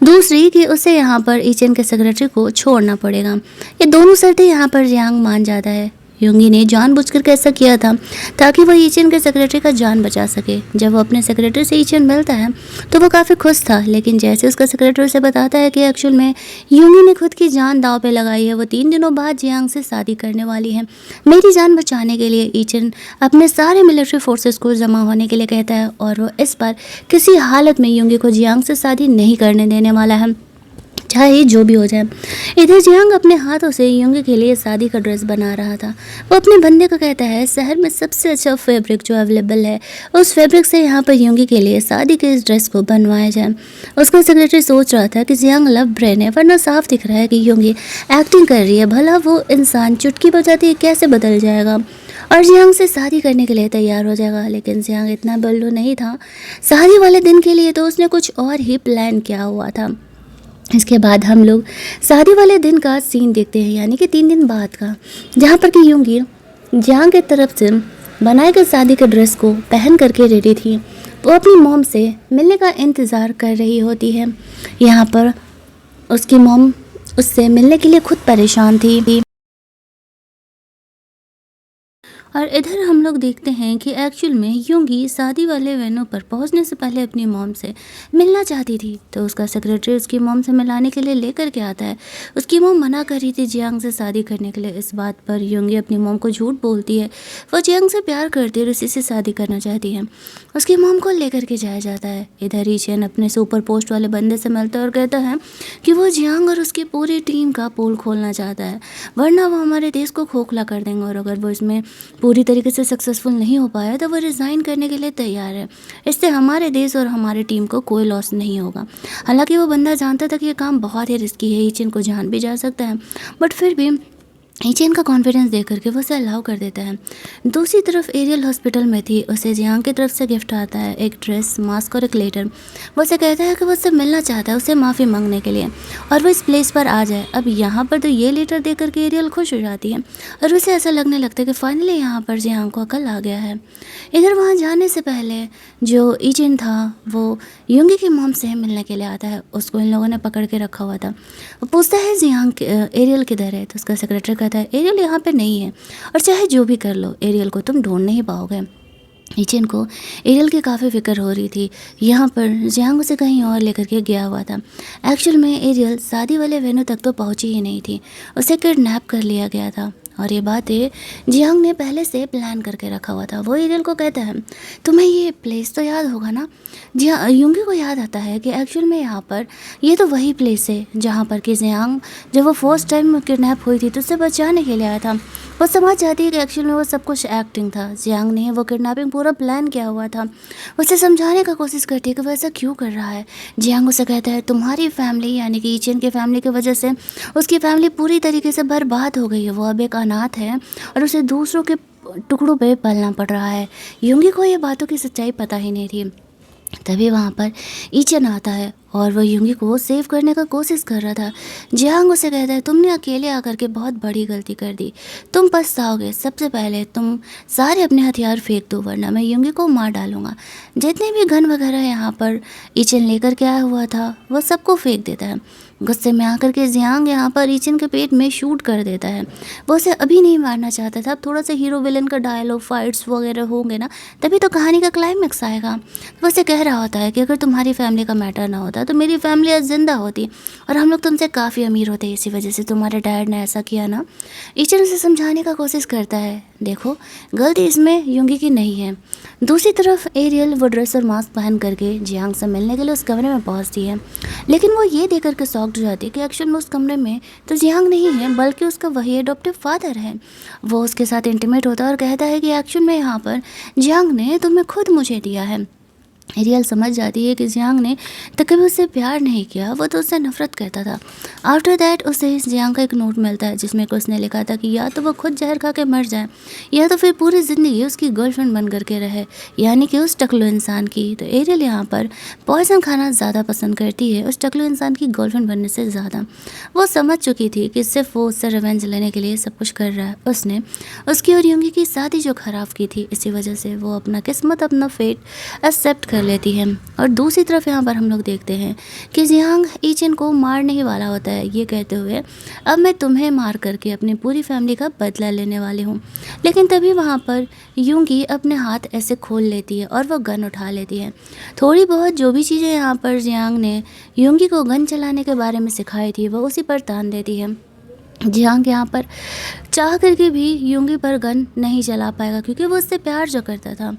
दूसरी कि उसे यहाँ पर इचिन के सेक्रेटरी को छोड़ना पड़ेगा। ये दोनों शर्तें यहाँ पर जियांग मान जाता है। यूंगी ने जानबूझकर ऐसा किया था ताकि वो इचिन के सेक्रेटरी का जान बचा सके। जब वो अपने सेक्रेटरी से इचिन मिलता है तो वो काफ़ी खुश था, लेकिन जैसे उसका सेक्रेटरी उसे बताता है कि एक्चुअल में यूंगी ने खुद की जान दांव पे लगाई है, वो 3 दिनों बाद जियांग से शादी करने वाली है। मेरी जान बचाने के लिए इचिन अपने सारे मिलिट्री फोर्सेस को जमा होने के लिए कहता है और वो इस पर किसी हालत में यूंगी को जियांग से शादी नहीं करने देने वाला है, चाहे जो भी हो जाए। इधर जियांग अपने हाथों से यूंगी के लिए शादी का ड्रेस बना रहा था। वो अपने बंदे को कहता है शहर में सबसे अच्छा फैब्रिक जो अवेलेबल है उस फैब्रिक से यहाँ पर यूंगी के लिए शादी के इस ड्रेस को बनवाया जाए। उसका सेक्रेटरी सोच रहा था कि जियांग लव ब्रेन है, वरना साफ दिख रहा है कि यूंगी एक्टिंग कर रही है। भला वो इंसान चुटकी बजाती है कैसे बदल जाएगा और जियांग से शादी करने के लिए तैयार हो जाएगा। लेकिन जियांग इतना बल्लू नहीं था। शादी वाले दिन के लिए तो उसने कुछ और ही प्लान किया हुआ था। इसके बाद हम लोग शादी वाले दिन का सीन देखते हैं, यानी कि 3 दिन बाद का, जहाँ पर कि यूंगी जियांग की तरफ से बनाए गए शादी के ड्रेस को पहन करके रेडी थी। वो अपनी मॉम से मिलने का इंतज़ार कर रही होती है। यहाँ पर उसकी मॉम उससे मिलने के लिए खुद परेशान थी। और इधर हम लोग देखते हैं कि एक्चुअल में यूंगी शादी वाले वेन्यू पर पहुंचने से पहले अपनी मॉम से मिलना चाहती थी, तो उसका सेक्रेटरी उसकी मॉम से मिलाने के लिए लेकर के आता है। उसकी मॉम मना कर रही थी जियांग से शादी करने के लिए। इस बात पर यूंगी अपनी मॉम को झूठ बोलती है, वो जियांग से प्यार करती है और उसी से शादी करना चाहती है। उसकी मॉम को लेकर के जाया जाता है। इधर ईचेन अपने सुपर पोस्ट वाले बंदे से मिलता है और कहता है कि वो जियांग और उसकी पूरी टीम का पोल खोलना चाहता है, वरना वो हमारे देश को खोखला कर देंगे, और अगर वो इसमें पूरी तरीके से सक्सेसफुल नहीं हो पाया तो वो रिज़ाइन करने के लिए तैयार है। इससे हमारे देश और हमारी टीम को कोई लॉस नहीं होगा। हालांकि वो बंदा जानता था कि ये काम बहुत ही रिस्की है, इचिन को जान भी जा सकता है, बट फिर भी इचिन का कॉन्फिडेंस देख करके वो उसे अलाउ कर देता है। दूसरी तरफ एरियल हॉस्पिटल में थी। उसे जियांग की तरफ से गिफ्ट आता है, एक ड्रेस, मास्क और एक लेटर। वो उसे कहता है कि वो उससे मिलना चाहता है, उसे माफ़ी मांगने के लिए, और वो इस प्लेस पर आ जाए। अब यहाँ पर तो ये लेटर देख करके एरियल खुश हो जाती है और उसे ऐसा लगने लगता है कि फाइनली यहाँ पर जियांग को अकल आ गया है। इधर वहाँ जाने से पहले जो इचिन था वो यूंगी की मॉम से मिलने के लिए आता है। उसको इन लोगों ने पकड़ के रखा हुआ था। वो पूछता है जियांग एरियल किधर है, तो उसका सेक्रेटरी कहता कहता है एरियल यहाँ पे नहीं है और चाहे जो भी कर लो एरियल को तुम ढूंढ नहीं पाओगे। ईचन को एरियल की काफ़ी फिक्र हो रही थी। यहाँ पर जियांग उसे कहीं और लेकर के गया हुआ था। एक्चुअल में एरियल शादी वाले वेन्यू तक तो पहुँची ही नहीं थी, उसे किडनैप कर लिया गया था और ये बातें जियांग ने पहले से प्लान करके रखा हुआ था। वो एरियल को कहता है तुम्हें ये प्लेस तो याद होगा ना। जियांग यूंगी को याद आता है कि एक्चुअल में यहाँ पर ये तो वही प्लेस है जहाँ पर कि जियांग जब वो फर्स्ट टाइम किडनैप हुई थी तो उसे बचाने के लिए आया था। वो समझ जाती है कि एक्चुअल में वो सब कुछ एक्टिंग था। जियांग ने वो किडनैपिंग पूरा प्लान किया हुआ था। उसे समझाने का कोशिश करती है कि वो ऐसा क्यों कर रहा है। जियांग उसे कहता है तुम्हारी फैमिली यानी कि ईचन की फैमिली की वजह से उसकी फैमिली पूरी तरीके से बर्बाद हो गई है। वो अब एक अनाथ है और उसे दूसरों के टुकड़ों पे पलना पड़ रहा है। यूंगी को ये बातों की सच्चाई पता ही नहीं थी। तभी वहाँ पर ईचन आता है और वह यूंगी को सेव करने का कोशिश कर रहा था। जियांग उसे कहता है तुमने अकेले आकर के बहुत बड़ी गलती कर दी, तुम पछताओगे। सबसे पहले तुम सारे अपने हथियार फेंक दो वरना मैं यूंगी को मार डालूंगा। जितने भी गन वगैरह यहाँ पर ईचन लेकर के आया हुआ था वह सबको फेंक देता है। गुस्से में आकर के जियांग यहाँ पर ईचन के पेट में शूट कर देता है। वो उसे अभी नहीं मारना चाहता था। अब थोड़ा सा हीरो विलन का डायलॉग फाइट्स वगैरह होंगे ना तभी तो कहानी का क्लाइमैक्स आएगा। वो उसे कह रहा होता है कि अगर तुम्हारी फैमिली का मैटर ना होता तो मेरी फैमिली आज जिंदा होती और हम लोग तुमसे काफ़ी अमीर होते। इसी वजह से तुम्हारे डैड ने ऐसा किया ना। ईचन उसे समझाने का कोशिश करता है देखो गलती इसमें यूंगी की नहीं है। दूसरी तरफ एरियल वो ड्रेस और मास्क पहन करके जियांग से मिलने के लिए उस कमरे में पहुंचती है, लेकिन वो ये देख करके शॉक्ड हो जाती है कि एक्चुअल में उस कमरे में तो जियांग नहीं है बल्कि उसका वही एडॉप्टिव फादर है। वो उसके साथ इंटीमेट होता है और कहता है कि एक्चुअल में यहाँ पर जियांग ने तुम्हें खुद मुझे दिया है। एरियल समझ जाती है कि जियांग ने तो कभी उससे प्यार नहीं किया, वो तो उससे नफरत करता था। आफ्टर दैट उसे जियांग का एक नोट मिलता है जिसमें कि उसने लिखा था कि या तो वो खुद जहर खा के मर जाए या तो फिर पूरी ज़िंदगी उसकी गर्लफ्रेंड बन करके रहे, यानी कि उस टकलू इंसान की। तो एरियल यहाँ पर पॉइजन खाना ज़्यादा पसंद करती है उस टकलू इंसान की गर्लफ्रेंड बनने से ज़्यादा। वो समझ चुकी थी कि सिर्फ वो उससे रिवेंज लेने के लिए सब कुछ कर रहा है। उसने उसकी और यूंगी की शादी जो ख़राब की थी इसी वजह से वो अपना किस्मत अपना फेट एक्सेप्ट कर लेती है। और दूसरी तरफ यहाँ पर हम लोग देखते हैं कि जियांग ईचन को मारने ही वाला होता है ये कहते हुए अब मैं तुम्हें मार करके अपनी पूरी फैमिली का बदला लेने वाली हूँ। लेकिन तभी वहाँ पर यूंगी अपने हाथ ऐसे खोल लेती है और वह गन उठा लेती है। थोड़ी बहुत जो भी चीज़ें यहाँ पर जियांग ने यूंगी को गन चलाने के बारे में सिखाई थी वह उसी पर तान देती है। जियांग यहाँ पर चाह करके भी यूंगी पर गन नहीं चला पाएगा क्योंकि वो उससे प्यार जो करता था।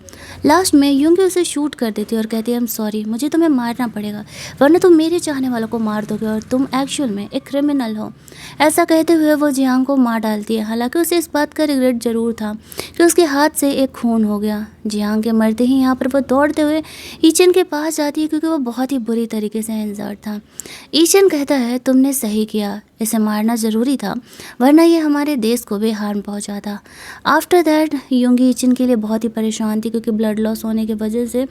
लास्ट में यूंगी उसे शूट कर देती है और कहती है आई एम सॉरी, मुझे तुम्हें मारना पड़ेगा वरना तुम मेरे चाहने वालों को मार दोगे और तुम एक्चुअल में एक क्रिमिनल हो। ऐसा कहते हुए वो जियांग को मार डालती है। हालांकि उसे इस बात का रिग्रेट ज़रूर था कि उसके हाथ से एक खून हो गया। जियांग के मरते ही यहाँ पर वो दौड़ते हुए ईचन के पास जाती है क्योंकि वो बहुत ही बुरी तरीके से इंजर्ड था। ईचन कहता है तुमने सही किया, इसे मारना ज़रूरी था वरना ये हमारे देश को भी हार्म पहुंचाता। आफ्टर दैट यूंगी ईचन के लिए बहुत ही परेशान थी क्योंकि ब्लड लॉस होने की वजह से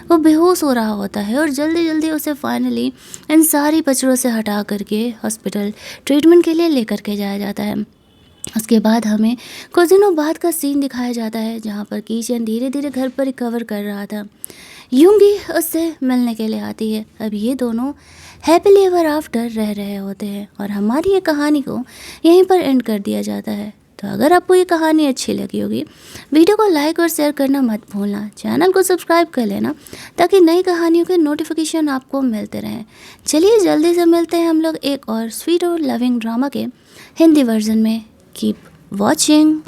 वो बेहोश हो रहा होता है और जल्दी जल्दी उसे फाइनली इन सारी बचड़ों से हटा करके हॉस्पिटल ट्रीटमेंट के लिए लेकर के जाया जाता है। उसके बाद हमें कुछ दिनों बाद का सीन दिखाया जाता है जहाँ पर ईचन धीरे धीरे घर पर रिकवर कर रहा था। यूंगी उससे मिलने के लिए आती है। अब ये दोनों हैप्पीली एवर आफ्टर रह रहे होते हैं और हमारी ये कहानी को यहीं पर एंड कर दिया जाता है। तो अगर आपको ये कहानी अच्छी लगी होगी वीडियो को लाइक और शेयर करना मत भूलना, चैनल को सब्सक्राइब कर लेना ताकि नई कहानियों के नोटिफिकेशन आपको मिलते रहें। चलिए जल्दी से मिलते हैं हम लोग एक और स्वीट और लविंग ड्रामा के हिंदी वर्जन में। Keep watching.